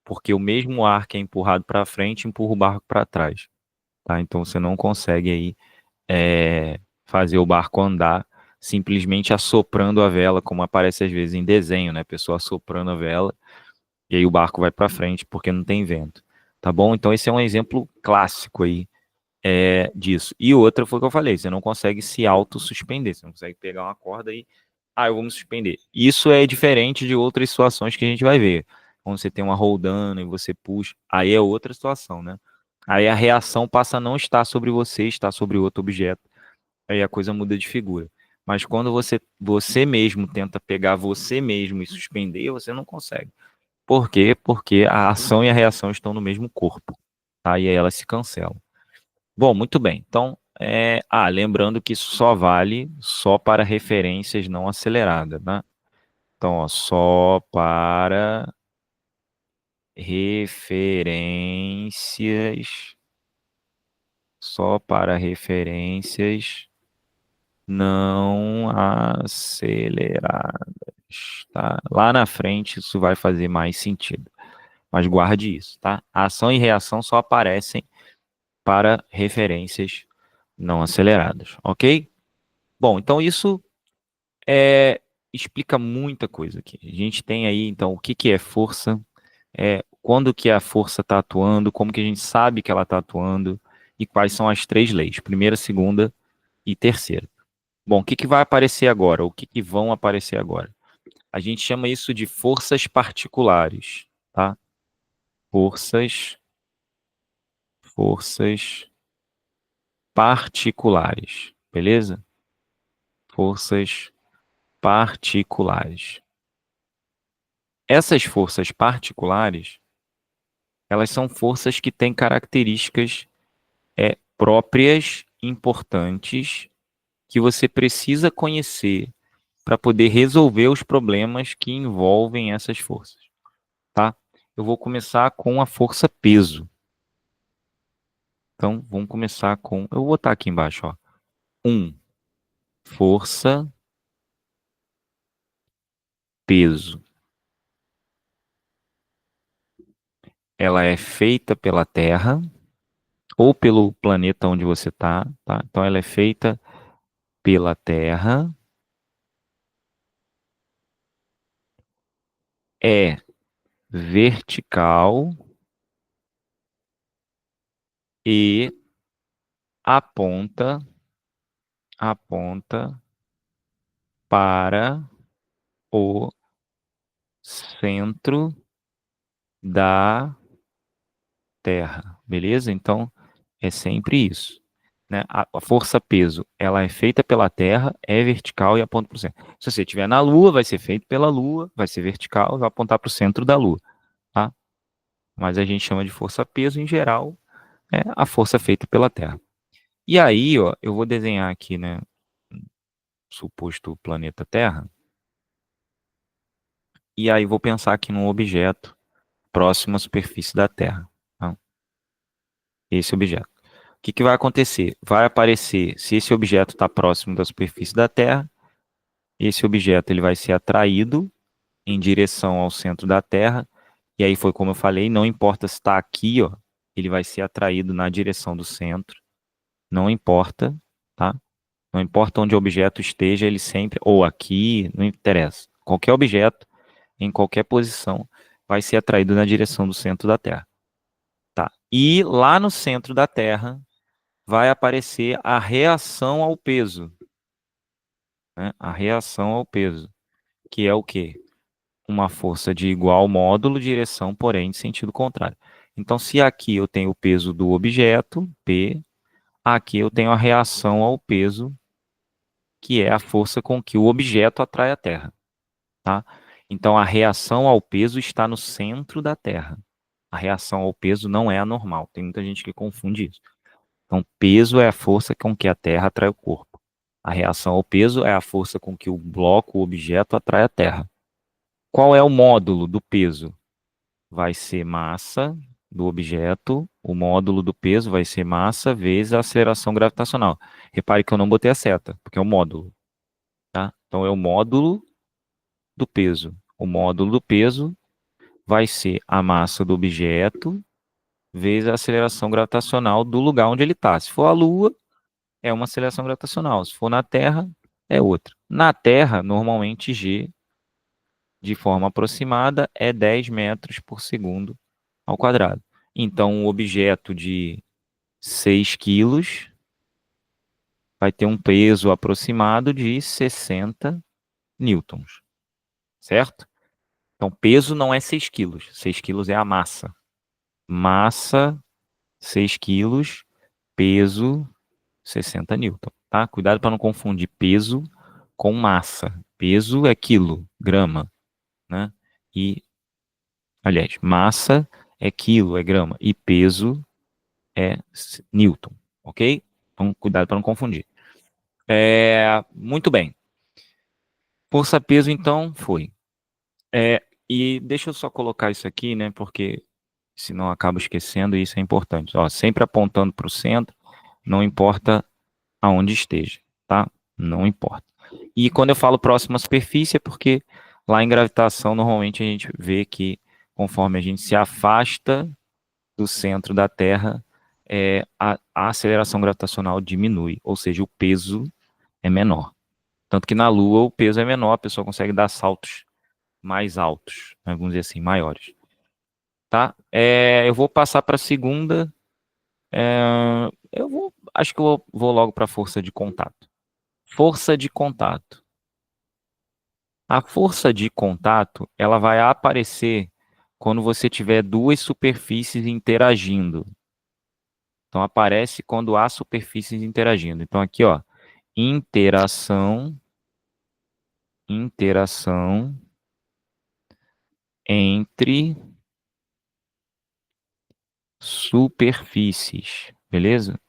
porque o mesmo ar que é empurrado para frente empurra o barco para trás, tá? Então você não consegue aí fazer o barco andar simplesmente assoprando a vela, como aparece às vezes em desenho, né? A pessoa assoprando a vela e aí o barco vai para frente porque não tem vento, tá bom? Então esse é um exemplo clássico aí disso. E outra foi o que eu falei, você não consegue se auto-suspender, você não consegue pegar uma corda e, eu vou me suspender. Isso é diferente de outras situações que a gente vai ver. Quando você tem uma roldana e você puxa, aí é outra situação, né? Aí a reação passa a não estar sobre você, está sobre outro objeto. Aí a coisa muda de figura. Mas quando você mesmo tenta pegar você mesmo e suspender, você não consegue. Por quê? Porque a ação e a reação estão no mesmo corpo, tá? E aí elas se cancelam. Bom, muito bem. Então, lembrando que isso só para referências não aceleradas, né? Então, ó, referências, só para referências não aceleradas, tá? Lá na frente isso vai fazer mais sentido, mas guarde isso, tá? A ação e reação só aparecem para referências não aceleradas, ok? Bom, então isso explica muita coisa aqui. A gente tem aí, então, o que que é força, quando que a força está atuando, como que a gente sabe que ela está atuando e quais são as três leis, primeira, segunda e terceira. Bom, o que que vai aparecer agora? O que que vão aparecer agora? A gente chama isso de forças particulares, tá? Forças particulares, beleza? Forças particulares. Essas forças particulares, elas são forças que têm características próprias, importantes, que você precisa conhecer para poder resolver os problemas que envolvem essas forças, tá? Eu vou começar com a força peso. Então, vamos começar com... Eu vou botar aqui embaixo, ó. 1. Força peso. Ela é feita pela Terra ou pelo planeta onde você está, tá? Então, ela é feita pela Terra, é vertical e aponta para o centro da Terra, beleza? Então, é sempre isso, né? A força-peso, ela é feita pela Terra, é vertical e aponta para o centro. Se você estiver na Lua, vai ser feito pela Lua, vai ser vertical e vai apontar para o centro da Lua, tá? Mas a gente chama de força-peso, em geral, é a força feita pela Terra. E aí, ó, eu vou desenhar aqui, né, suposto planeta Terra, e aí vou pensar aqui num objeto próximo à superfície da Terra, tá? Esse objeto. O que que vai acontecer? Vai aparecer, se esse objeto está próximo da superfície da Terra, esse objeto ele vai ser atraído em direção ao centro da Terra, e aí foi como eu falei, não importa se está aqui, ó, ele vai ser atraído na direção do centro, não importa, tá? Não importa onde o objeto esteja, ele sempre, ou aqui, não interessa. Qualquer objeto, em qualquer posição, vai ser atraído na direção do centro da Terra. Tá? E lá no centro da Terra vai aparecer a reação ao peso, né? A reação ao peso, que é o quê? Uma força de igual módulo, direção, porém, de sentido contrário. Então, se aqui eu tenho o peso do objeto, P, aqui eu tenho a reação ao peso, que é a força com que o objeto atrai a Terra, tá? Então, a reação ao peso está no centro da Terra. A reação ao peso não é anormal. Tem muita gente que confunde isso. Então, peso é a força com que a Terra atrai o corpo. A reação ao peso é a força com que o bloco, o objeto, atrai a Terra. Qual é o módulo do peso? Vai ser massa do objeto, o módulo do peso vai ser massa vezes a aceleração gravitacional. Repare que eu não botei a seta, porque é o módulo, tá? Então, é o módulo do peso. O módulo do peso vai ser a massa do objeto vezes a aceleração gravitacional do lugar onde ele está. Se for a Lua, é uma aceleração gravitacional. Se for na Terra, é outra. Na Terra, normalmente G, de forma aproximada, é 10 metros por segundo ao quadrado. Então, um objeto de 6 quilos vai ter um peso aproximado de 60 newtons, certo? Então, peso não é 6 quilos. 6 quilos é a massa. Massa, 6 quilos, peso, 60 newton, tá? Cuidado para não confundir peso com massa. Peso é quilo, grama, né? E, aliás, massa é quilo, é grama. E peso é newton, ok? Então, cuidado para não confundir. Muito bem. Força-peso, então, foi. E deixa eu só colocar isso aqui, né? Porque senão eu acabo esquecendo e isso é importante. Ó, sempre apontando para o centro, não importa aonde esteja, tá? Não importa. E quando eu falo próxima à superfície é porque lá em gravitação normalmente a gente vê que conforme a gente se afasta do centro da Terra, a aceleração gravitacional diminui, ou seja, o peso é menor. Tanto que na Lua o peso é menor, a pessoa consegue dar saltos mais altos, né, vamos dizer assim, maiores. Tá? Eu vou passar para a segunda. Acho que eu vou logo para a força de contato. Força de contato. A força de contato, ela vai aparecer quando você tiver duas superfícies interagindo. Então, aparece quando há superfícies interagindo. Então, aqui, ó, interação, interação entre superfícies, beleza?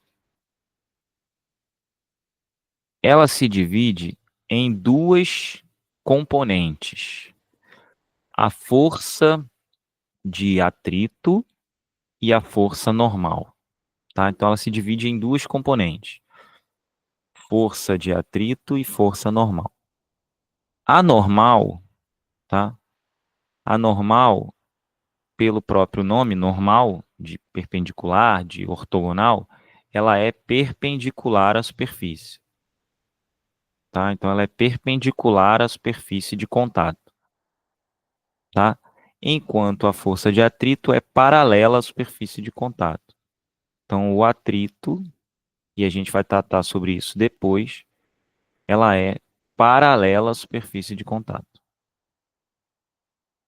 Ela se divide em duas componentes: a força de atrito e a força normal, tá? Então ela se divide em duas componentes: força de atrito e força normal. A normal, tá? A normal, pelo próprio nome, normal, de perpendicular, de ortogonal, ela é perpendicular à superfície, tá? Então ela é perpendicular à superfície de contato, tá? Enquanto a força de atrito é paralela à superfície de contato. Então o atrito, e a gente vai tratar sobre isso depois, ela é paralela à superfície de contato.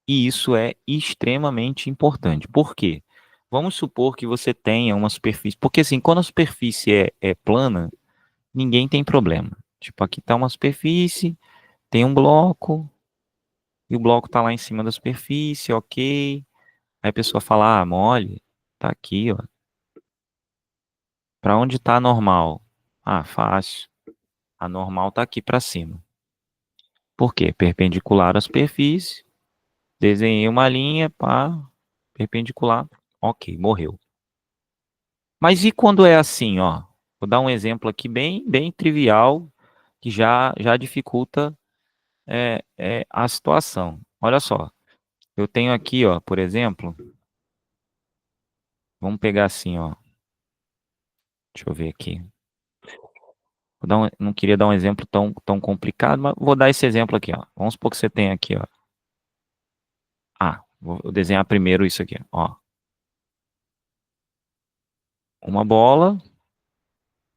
E isso é extremamente importante. Por quê? Vamos supor que você tenha uma superfície. Porque assim, quando a superfície é plana, ninguém tem problema. Tipo, aqui está uma superfície, tem um bloco, e o bloco está lá em cima da superfície, ok. Aí a pessoa fala, ah, mole, tá aqui, ó. Para onde está a normal? Ah, fácil. A normal está aqui para cima. Por quê? Perpendicular à superfície. Desenhei uma linha, pá, perpendicular. Ok, morreu. Mas e quando é assim, ó? Vou dar um exemplo aqui bem trivial, que já dificulta a situação. Olha só, eu tenho aqui, ó, por exemplo, vamos pegar assim, ó. Deixa eu ver aqui. Não queria dar um exemplo tão complicado, mas vou dar esse exemplo aqui, ó. Vamos supor que você tem aqui, ó. Vou desenhar primeiro isso aqui, ó. Uma bola,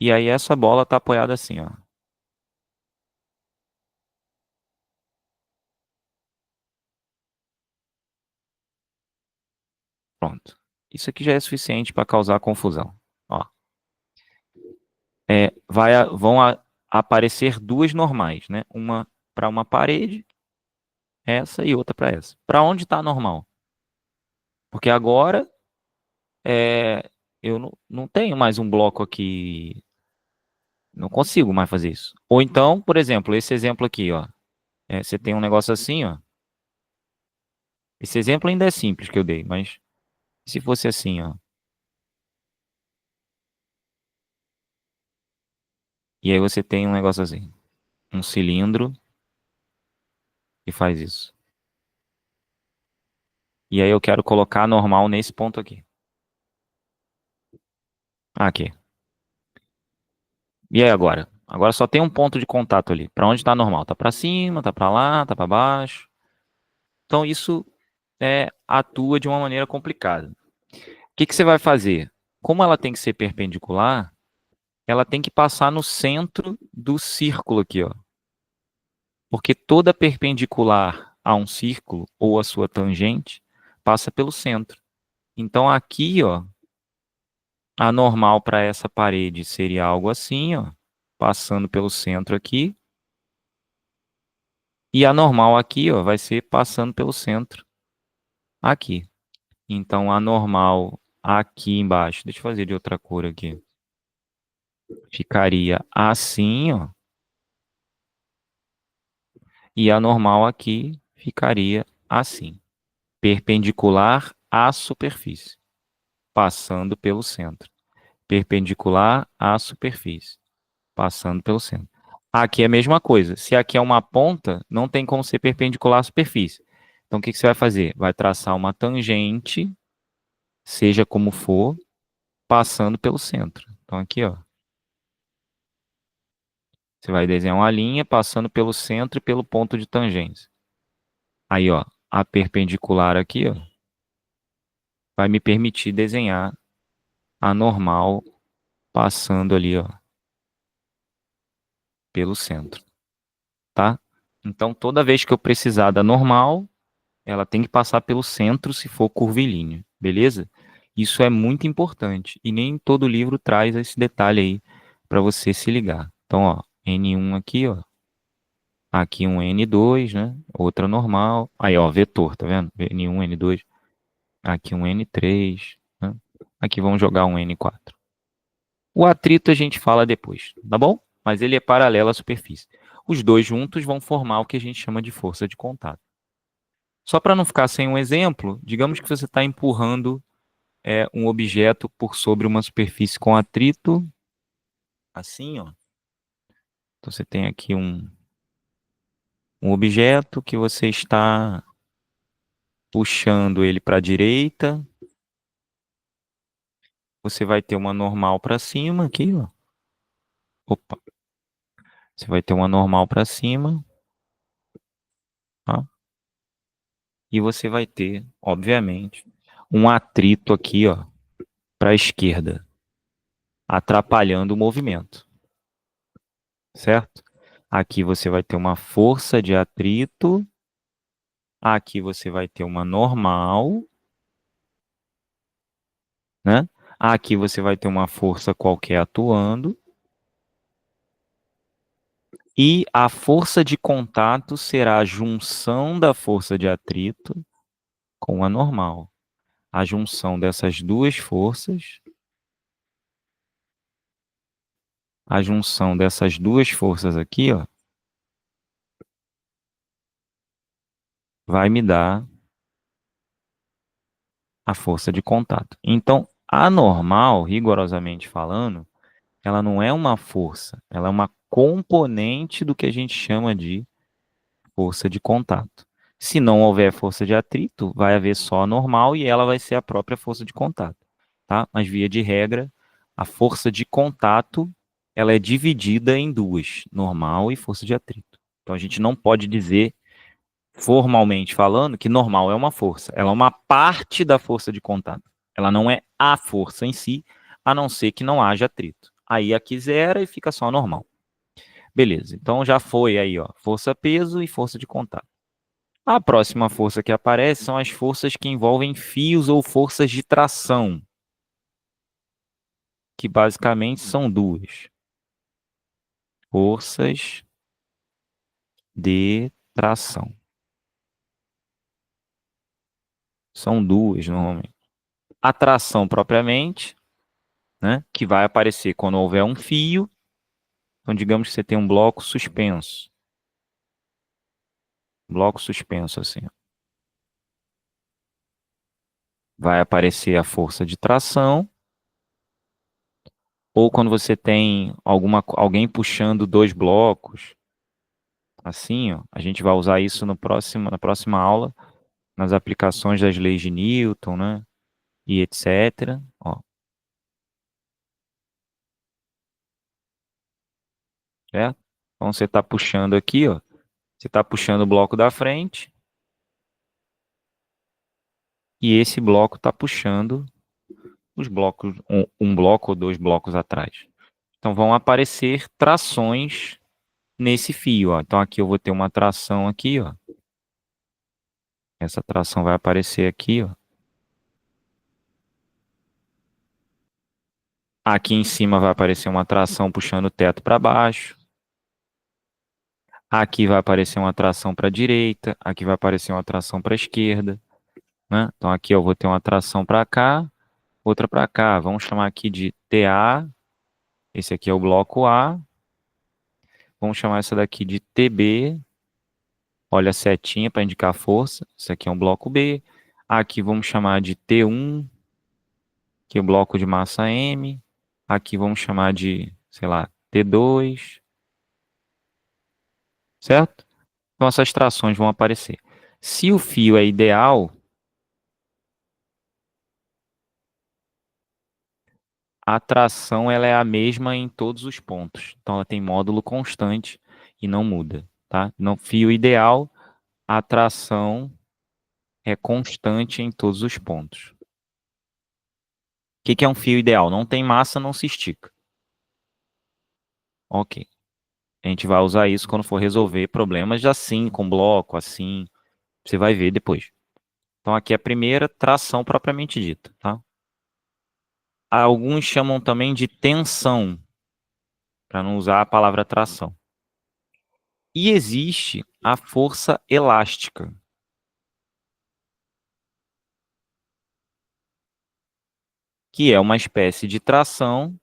e aí essa bola está apoiada assim, ó. Pronto. Isso aqui já é suficiente para causar confusão. Ó. Vão aparecer duas normais, né? Uma para uma parede essa e outra para essa. Para onde está normal? Porque agora eu não tenho mais um bloco aqui, não consigo mais fazer isso. Ou então, por exemplo, esse exemplo aqui, ó. Você tem um negócio assim, ó. Esse exemplo ainda é simples que eu dei, mas se fosse assim, ó. E aí você tem um negócio assim, um cilindro que faz isso. E aí eu quero colocar normal nesse ponto aqui. Aqui. E aí agora? Agora só tem um ponto de contato ali. Para onde está normal? Tá para cima, tá para lá, tá para baixo. Então isso atua de uma maneira complicada. O que que você vai fazer? Como ela tem que ser perpendicular, ela tem que passar no centro do círculo aqui, ó. Porque toda perpendicular a um círculo ou a sua tangente passa pelo centro. Então aqui, ó, a normal para essa parede seria algo assim, ó, passando pelo centro aqui. E a normal aqui, ó, vai ser passando pelo centro aqui. Então a normal aqui embaixo, deixa eu fazer de outra cor aqui. Ficaria assim, ó. E a normal aqui ficaria assim, perpendicular à superfície, passando pelo centro. Perpendicular à superfície, passando pelo centro. Aqui é a mesma coisa. Se aqui é uma ponta, não tem como ser perpendicular à superfície. Então, o que que você vai fazer? Vai traçar uma tangente, seja como for, passando pelo centro. Então, aqui, ó. Você vai desenhar uma linha passando pelo centro e pelo ponto de tangência. Aí, ó, a perpendicular aqui, ó, vai me permitir desenhar a normal passando ali, ó, pelo centro, tá? Então, toda vez que eu precisar da normal, ela tem que passar pelo centro se for curvilíneo, beleza? Isso é muito importante e nem todo livro traz esse detalhe aí para você se ligar. Então, ó, N1 aqui, ó, aqui um N2, né? Outra normal. Aí, ó, vetor, tá vendo? N1, N2. Aqui um N3, né? Aqui vamos jogar um N4. O atrito a gente fala depois, tá bom? Mas ele é paralelo à superfície. Os dois juntos vão formar o que a gente chama de força de contato. Só para não ficar sem um exemplo, digamos que você está empurrando um objeto por sobre uma superfície com atrito, assim, ó. Então você tem aqui um objeto que você está puxando ele para a direita, você vai ter uma normal para cima aqui, ó. Opa, você vai ter uma normal para cima, tá? E você vai ter, obviamente, um atrito aqui, ó, para a esquerda, atrapalhando o movimento, certo? Aqui você vai ter uma força de atrito, aqui você vai ter uma normal, né? Aqui você vai ter uma força qualquer atuando, e a força de contato será a junção da força de atrito com a normal. A junção dessas duas forças, a junção dessas duas forças aqui, ó, vai me dar a força de contato. Então, a normal, rigorosamente falando, ela não é uma força, ela é uma componente do que a gente chama de força de contato. Se não houver força de atrito, vai haver só a normal e ela vai ser a própria força de contato, tá? Mas via de regra, a força de contato, ela é dividida em duas, normal e força de atrito. Então a gente não pode dizer formalmente falando que normal é uma força, ela é uma parte da força de contato. Ela não é a força em si, a não ser que não haja atrito. Aí aqui zera e fica só normal. Beleza, então já foi aí, ó, força-peso e força de contato. A próxima força que aparece são as forças que envolvem fios ou forças de tração, que basicamente são duas. Forças de tração. São duas, normalmente. A tração propriamente, né, que vai aparecer quando houver um fio. Então, digamos que você tem um bloco suspenso. Bloco suspenso, assim. Vai aparecer a força de tração. Ou quando você tem alguém puxando dois blocos, assim, ó, a gente vai usar isso na próxima aula, nas aplicações das leis de Newton, né? E etc. Ó, certo? Então você está puxando aqui, ó. Você está puxando o bloco da frente e esse bloco está puxando os blocos, um bloco ou dois blocos atrás. Então vão aparecer trações nesse fio, ó. Então aqui eu vou ter uma tração aqui, ó. Essa tração vai aparecer aqui, ó. Aqui em cima vai aparecer uma tração puxando o teto para baixo. Aqui vai aparecer uma tração para a direita. Aqui vai aparecer uma tração para a esquerda. Né? Então aqui eu vou ter uma tração para cá, outra para cá. Vamos chamar aqui de TA. Esse aqui é o bloco A. Vamos chamar essa daqui de TB. Olha a setinha para indicar a força. Esse aqui é um bloco B. Aqui vamos chamar de T1, que é o bloco de massa M. Aqui vamos chamar de, sei lá, T2. Certo? Então essas trações vão aparecer. Se o fio é ideal, a tração ela é a mesma em todos os pontos. Então ela tem módulo constante e não muda, tá? No fio ideal, a tração é constante em todos os pontos. O que é um fio ideal? Não tem massa, não se estica. Ok. A gente vai usar isso quando for resolver problemas assim, com bloco, assim. Você vai ver depois. Então aqui é a primeira tração propriamente dita, tá? Alguns chamam também de tensão, para não usar a palavra tração. E existe a força elástica, que é uma espécie de tração,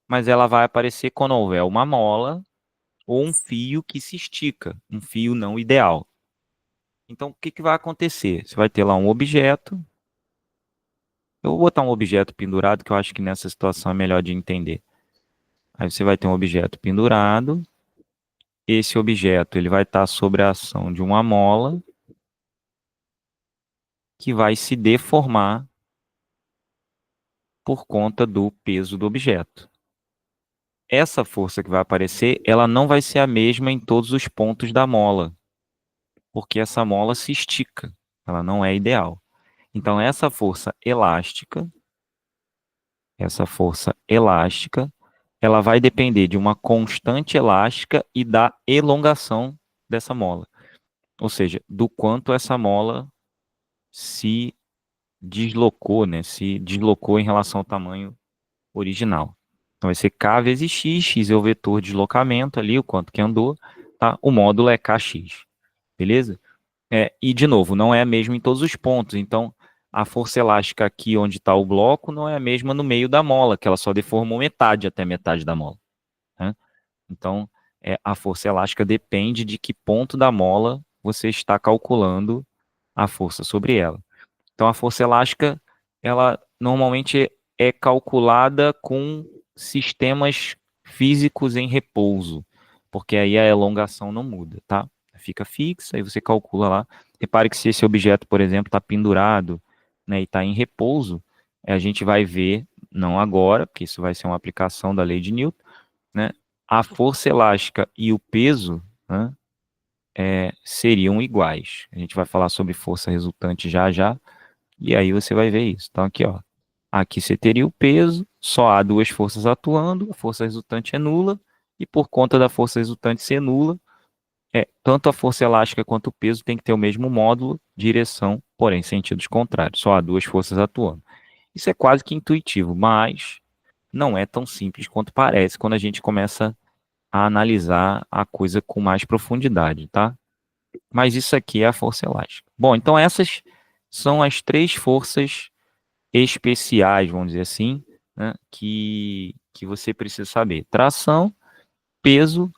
mas ela vai aparecer quando houver uma mola ou um fio que se estica, um fio não ideal. Então, o que vai acontecer? Você vai ter lá um objeto. Eu vou botar um objeto pendurado, que eu acho que nessa situação é melhor de entender. Aí você vai ter um objeto pendurado. Esse objeto ele vai estar sob a ação de uma mola que vai se deformar por conta do peso do objeto. Essa força que vai aparecer, ela não vai ser a mesma em todos os pontos da mola, porque essa mola se estica, ela não é ideal. Então essa força elástica, ela vai depender de uma constante elástica e da elongação dessa mola. Ou seja, do quanto essa mola se deslocou, né? Se deslocou em relação ao tamanho original. Então vai ser K vezes X, X é o vetor de deslocamento ali, o quanto que andou, tá? O módulo é KX, beleza? E de novo, não é a mesma em todos os pontos, então a força elástica aqui onde está o bloco não é a mesma no meio da mola, que ela só deformou metade até metade da mola. Né? Então, a força elástica depende de que ponto da mola você está calculando a força sobre ela. Então, a força elástica, ela normalmente é calculada com sistemas físicos em repouso, porque aí a elongação não muda, tá? Fica fixa, aí você calcula lá. Repare que se esse objeto, por exemplo, está pendurado, né, e está em repouso, a gente vai ver, não agora, porque isso vai ser uma aplicação da lei de Newton, né, a força elástica e o peso, né, seriam iguais. A gente vai falar sobre força resultante já já, e aí você vai ver isso. Então aqui, ó, aqui você teria o peso, só há duas forças atuando, a força resultante é nula, e por conta da força resultante ser nula, tanto a força elástica quanto o peso tem que ter o mesmo módulo, direção, porém sentidos contrários. Só há duas forças atuando. Isso é quase que intuitivo, mas não é tão simples quanto parece quando a gente começa a analisar a coisa com mais profundidade, tá? Mas isso aqui é a força elástica. Bom, então essas são as 3 forças especiais, vamos dizer assim, né, que você precisa saber. Tração, peso,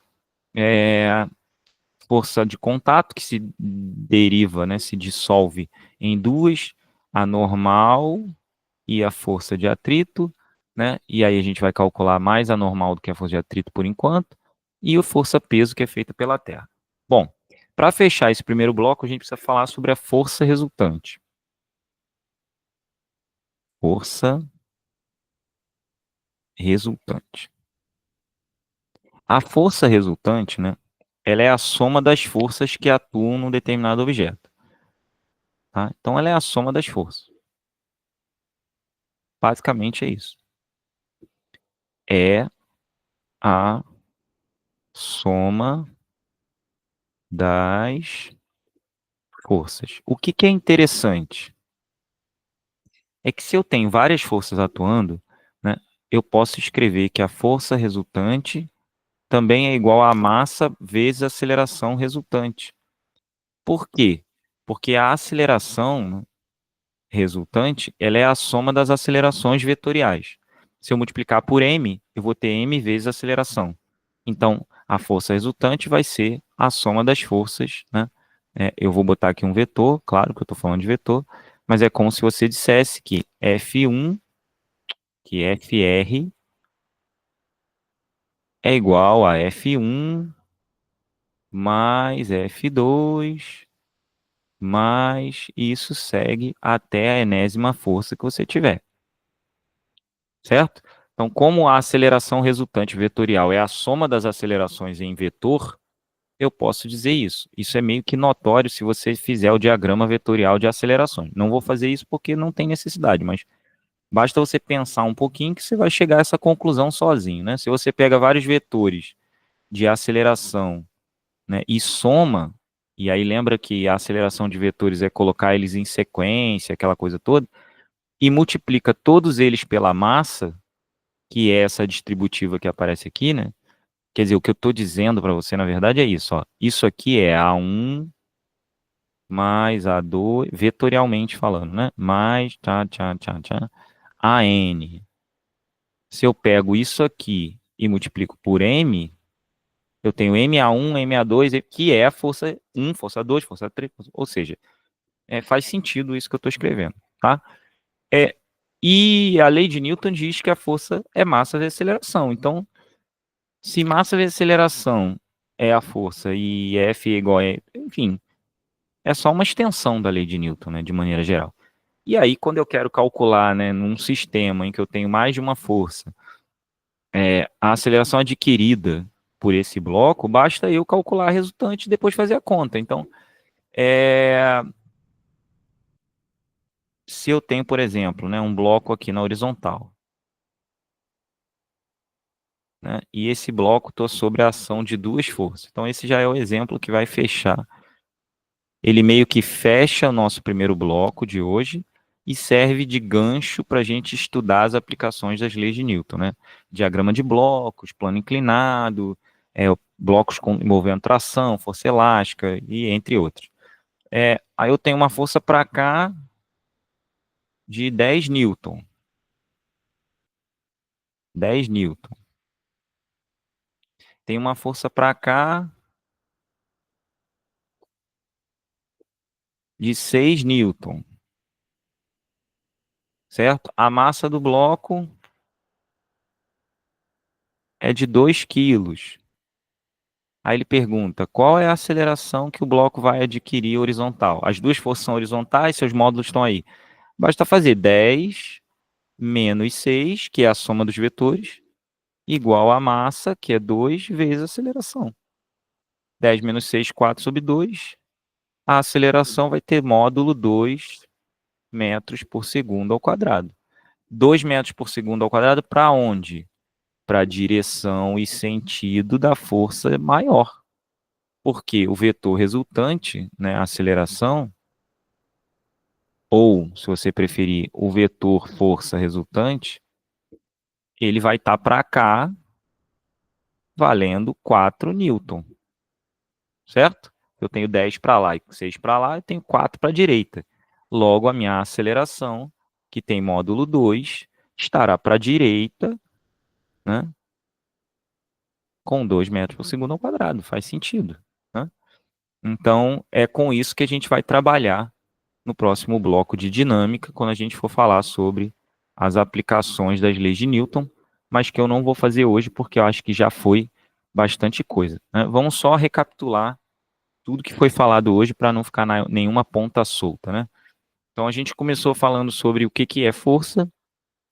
força de contato, que se deriva, né, se dissolve em duas, a normal e a força de atrito, né? E aí a gente vai calcular mais a normal do que a força de atrito por enquanto, e a força-peso que é feita pela Terra. Bom, para fechar esse primeiro bloco, a gente precisa falar sobre a força resultante. Força resultante. A força resultante, né? Ela é a soma das forças que atuam num determinado objeto. Tá? Então, ela é a soma das forças. Basicamente é isso. É a soma das forças. O que é interessante é que se eu tenho várias forças atuando, né, eu posso escrever que a força resultante também é igual à massa vezes a aceleração resultante. Por quê? Porque a aceleração, né, resultante, ela é a soma das acelerações vetoriais. Se eu multiplicar por m, eu vou ter m vezes a aceleração. Então, a força resultante vai ser a soma das forças, né? Eu vou botar aqui um vetor, claro que eu estou falando de vetor, mas é como se você dissesse que F1, que FR, é igual a F1 mais F2 mais isso segue até a enésima força que você tiver. Certo? Então, como a aceleração resultante vetorial é a soma das acelerações em vetor, eu posso dizer isso. Isso é meio que notório se você fizer o diagrama vetorial de acelerações. Não vou fazer isso porque não tem necessidade, mas basta você pensar um pouquinho que você vai chegar a essa conclusão sozinho, né? Se você pega vários vetores de aceleração, né, e soma, e aí lembra que a aceleração de vetores é colocar eles em sequência, aquela coisa toda, e multiplica todos eles pela massa, que é essa distributiva que aparece aqui, né? Quer dizer, o que eu estou dizendo para você, na verdade, é isso, ó. Isso aqui é A1 mais A2, vetorialmente falando, né? Mais AN. Se eu pego isso aqui e multiplico por M, eu tenho MA1, MA2, que é a força 1, força 2, força 3, ou seja, faz sentido isso que eu estou escrevendo, tá? E a lei de Newton diz que a força é massa vezes aceleração. Então, se massa vezes aceleração é a força e F é igual a... Enfim, é só uma extensão da lei de Newton, né, de maneira geral. E aí, quando eu quero calcular, né, num sistema em que eu tenho mais de uma força, a aceleração adquirida por esse bloco, basta eu calcular a resultante e depois fazer a conta. Então, se eu tenho, por exemplo, né, um bloco aqui na horizontal, né, e esse bloco estou sobre a ação de duas forças. Então, esse já é o exemplo que vai fechar. Ele meio que fecha o nosso primeiro bloco de hoje e serve de gancho para a gente estudar as aplicações das leis de Newton, né? Diagrama de blocos, plano inclinado, blocos envolvendo tração, força elástica e entre outros. Aí eu tenho uma força para cá de 10 newton. 10 newton. Tem uma força para cá de 6 newton. Certo? A massa do bloco é de 2 quilos. Aí ele pergunta, qual é a aceleração que o bloco vai adquirir horizontal? As duas forças são horizontais, seus módulos estão aí. Basta fazer 10 menos 6, que é a soma dos vetores, igual a massa, que é 2, vezes a aceleração. 10 menos 6, 4 sobre 2. A aceleração vai ter módulo 2 metros por segundo ao quadrado. 2 metros por segundo ao quadrado para onde? Para a direção e sentido da força maior. Porque o vetor resultante, né, a aceleração, ou, se você preferir, o vetor força resultante, ele vai estar para cá, valendo 4 newton, certo? Eu tenho 10 para lá e 6 para lá, eu tenho 4 para a direita. Logo, a minha aceleração, que tem módulo 2, estará para a direita, né, com 2 metros por segundo ao quadrado. Faz sentido, né? Então, é com isso que a gente vai trabalhar no próximo bloco de dinâmica, quando a gente for falar sobre as aplicações das leis de Newton, mas que eu não vou fazer hoje, porque eu acho que já foi bastante coisa, né? Vamos só recapitular tudo que foi falado hoje para não ficar nenhuma ponta solta, né? Então, a gente começou falando sobre o que é força,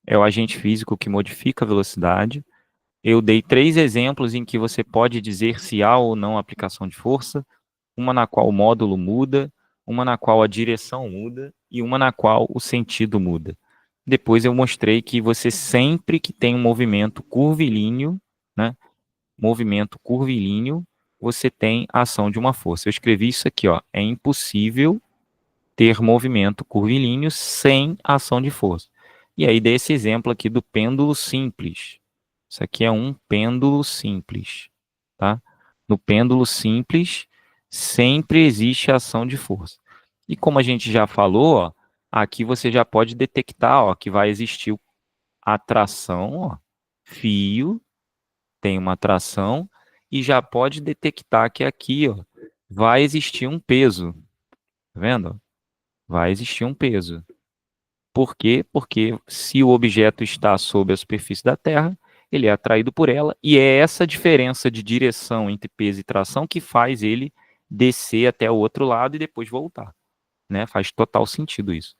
é o agente físico que modifica a velocidade. Eu dei 3 exemplos em que você pode dizer se há ou não aplicação de força, uma na qual o módulo muda, uma na qual a direção muda e uma na qual o sentido muda. Depois eu mostrei que você sempre que tem um movimento curvilíneo, né, você tem a ação de uma força. Eu escrevi isso aqui, ó, é impossível ter movimento curvilíneo sem ação de força. E aí dei esse exemplo aqui do pêndulo simples. Isso aqui é um pêndulo simples, tá? No pêndulo simples, sempre existe ação de força. E como a gente já falou, ó, aqui você já pode detectar, ó, que vai existir a tração, ó, fio, tem uma tração, e já pode detectar que aqui, ó, vai existir um peso, tá vendo? Vai existir um peso. Por quê? Porque se o objeto está sob a superfície da Terra, ele é atraído por ela, e é essa diferença de direção entre peso e tração que faz ele descer até o outro lado e depois voltar, né? Faz total sentido isso.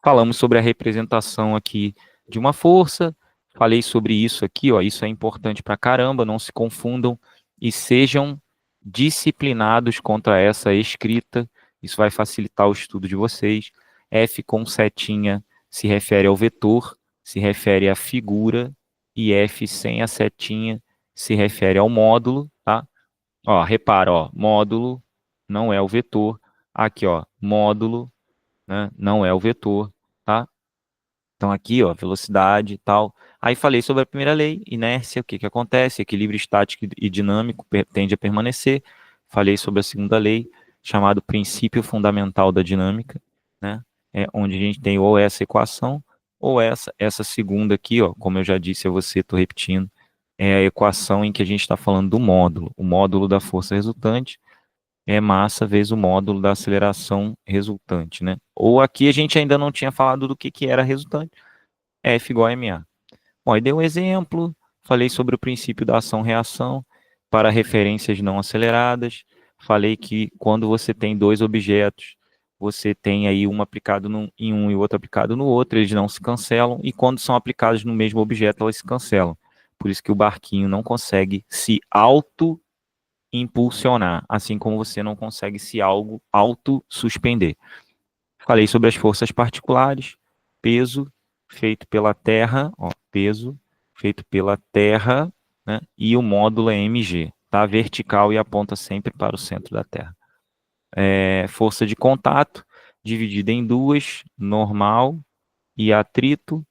Falamos sobre a representação aqui de uma força, falei sobre isso aqui, ó, isso é importante pra caramba, não se confundam e sejam disciplinados contra essa escrita, isso vai facilitar o estudo de vocês. F com setinha se refere ao vetor, se refere à figura, e F sem a setinha se refere ao módulo, tá? Ó, repara, ó, módulo não é o vetor, aqui, ó, módulo, né, não é o vetor, tá? Então aqui, ó, velocidade e tal. Aí falei sobre a primeira lei, inércia, o que que acontece, equilíbrio estático e dinâmico tende a permanecer. Falei sobre a segunda lei, chamado princípio fundamental da dinâmica, né? É onde a gente tem ou essa equação, ou essa segunda aqui, ó, como eu já disse a você, estou repetindo, é a equação em que a gente está falando do módulo. O módulo da força resultante é massa vezes o módulo da aceleração resultante, né? Ou aqui a gente ainda não tinha falado do que era resultante, F igual a ma. Bom, aí dei um exemplo, falei sobre o princípio da ação-reação para referências não aceleradas, falei que quando você tem dois objetos, você tem aí um aplicado em um e o outro aplicado no outro, eles não se cancelam, e quando são aplicados no mesmo objeto, elas se cancelam. Por isso que o barquinho não consegue se auto-impulsionar, assim como você não consegue se auto-suspender. Falei sobre as forças particulares, peso feito pela Terra, ó, peso feito pela Terra, né, e o módulo é mg, tá? Vertical e aponta sempre para o centro da Terra. Força de contato, dividida em duas, normal e atrito.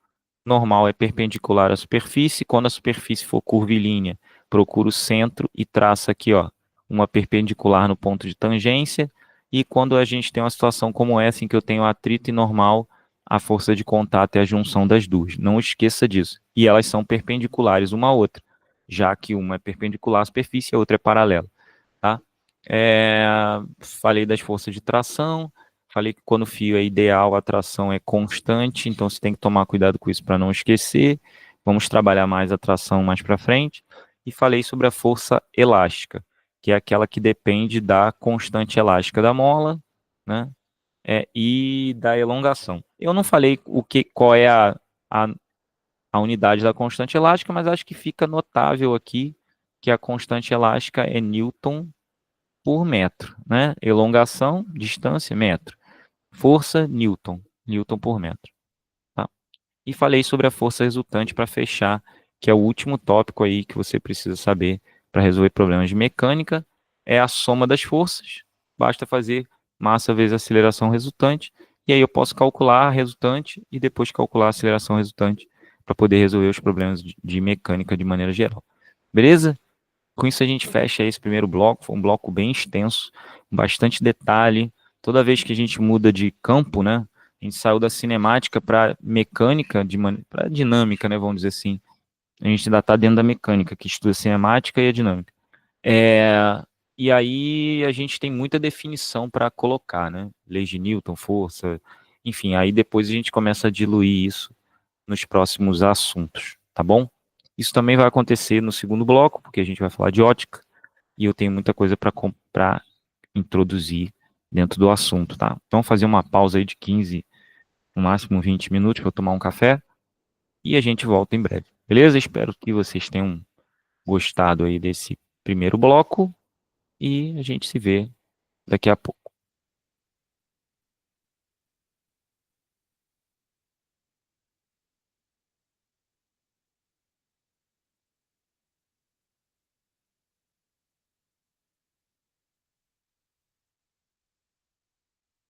Normal é perpendicular à superfície, quando a superfície for curvilínea, procura o centro e traça aqui, ó, uma perpendicular no ponto de tangência, e quando a gente tem uma situação como essa, em que eu tenho atrito e normal, a força de contato é a junção das duas. Não esqueça disso. E elas são perpendiculares uma à outra, já que uma é perpendicular à superfície e a outra é paralela, tá? Falei das forças de tração, falei que quando o fio é ideal, a tração é constante, então você tem que tomar cuidado com isso para não esquecer. Vamos trabalhar mais a tração mais para frente. E falei sobre a força elástica, que é aquela que depende da constante elástica da mola, né? E da elongação. Eu não falei qual é a, a unidade da constante elástica, mas acho que fica notável aqui que a constante elástica é Newton por metro, né? Elongação, distância, metro. Força, Newton, Newton por metro. Tá? E falei sobre a força resultante para fechar, que é o último tópico aí que você precisa saber para resolver problemas de mecânica, é a soma das forças. Basta fazer massa vezes aceleração resultante, e aí eu posso calcular a resultante e depois calcular a aceleração resultante para poder resolver os problemas de mecânica de maneira geral. Beleza? Com isso a gente fecha esse primeiro bloco, foi um bloco bem extenso, com bastante detalhe. Toda vez que a gente muda de campo, né, A gente saiu da cinemática para mecânica, para dinâmica, né, vamos dizer assim. A gente ainda está dentro da mecânica, que estuda a cinemática e a dinâmica. E aí a gente tem muita definição para colocar, né? Leis de Newton, força, enfim, aí depois a gente começa a diluir isso nos próximos assuntos, tá bom? Isso também vai acontecer no segundo bloco, porque a gente vai falar de ótica, e eu tenho muita coisa para introduzir dentro do assunto, tá? Então, fazer uma pausa aí de 15, no máximo 20 minutos para tomar um café, e a gente volta em breve, beleza? Espero que vocês tenham gostado aí desse primeiro bloco, e a gente se vê daqui a pouco.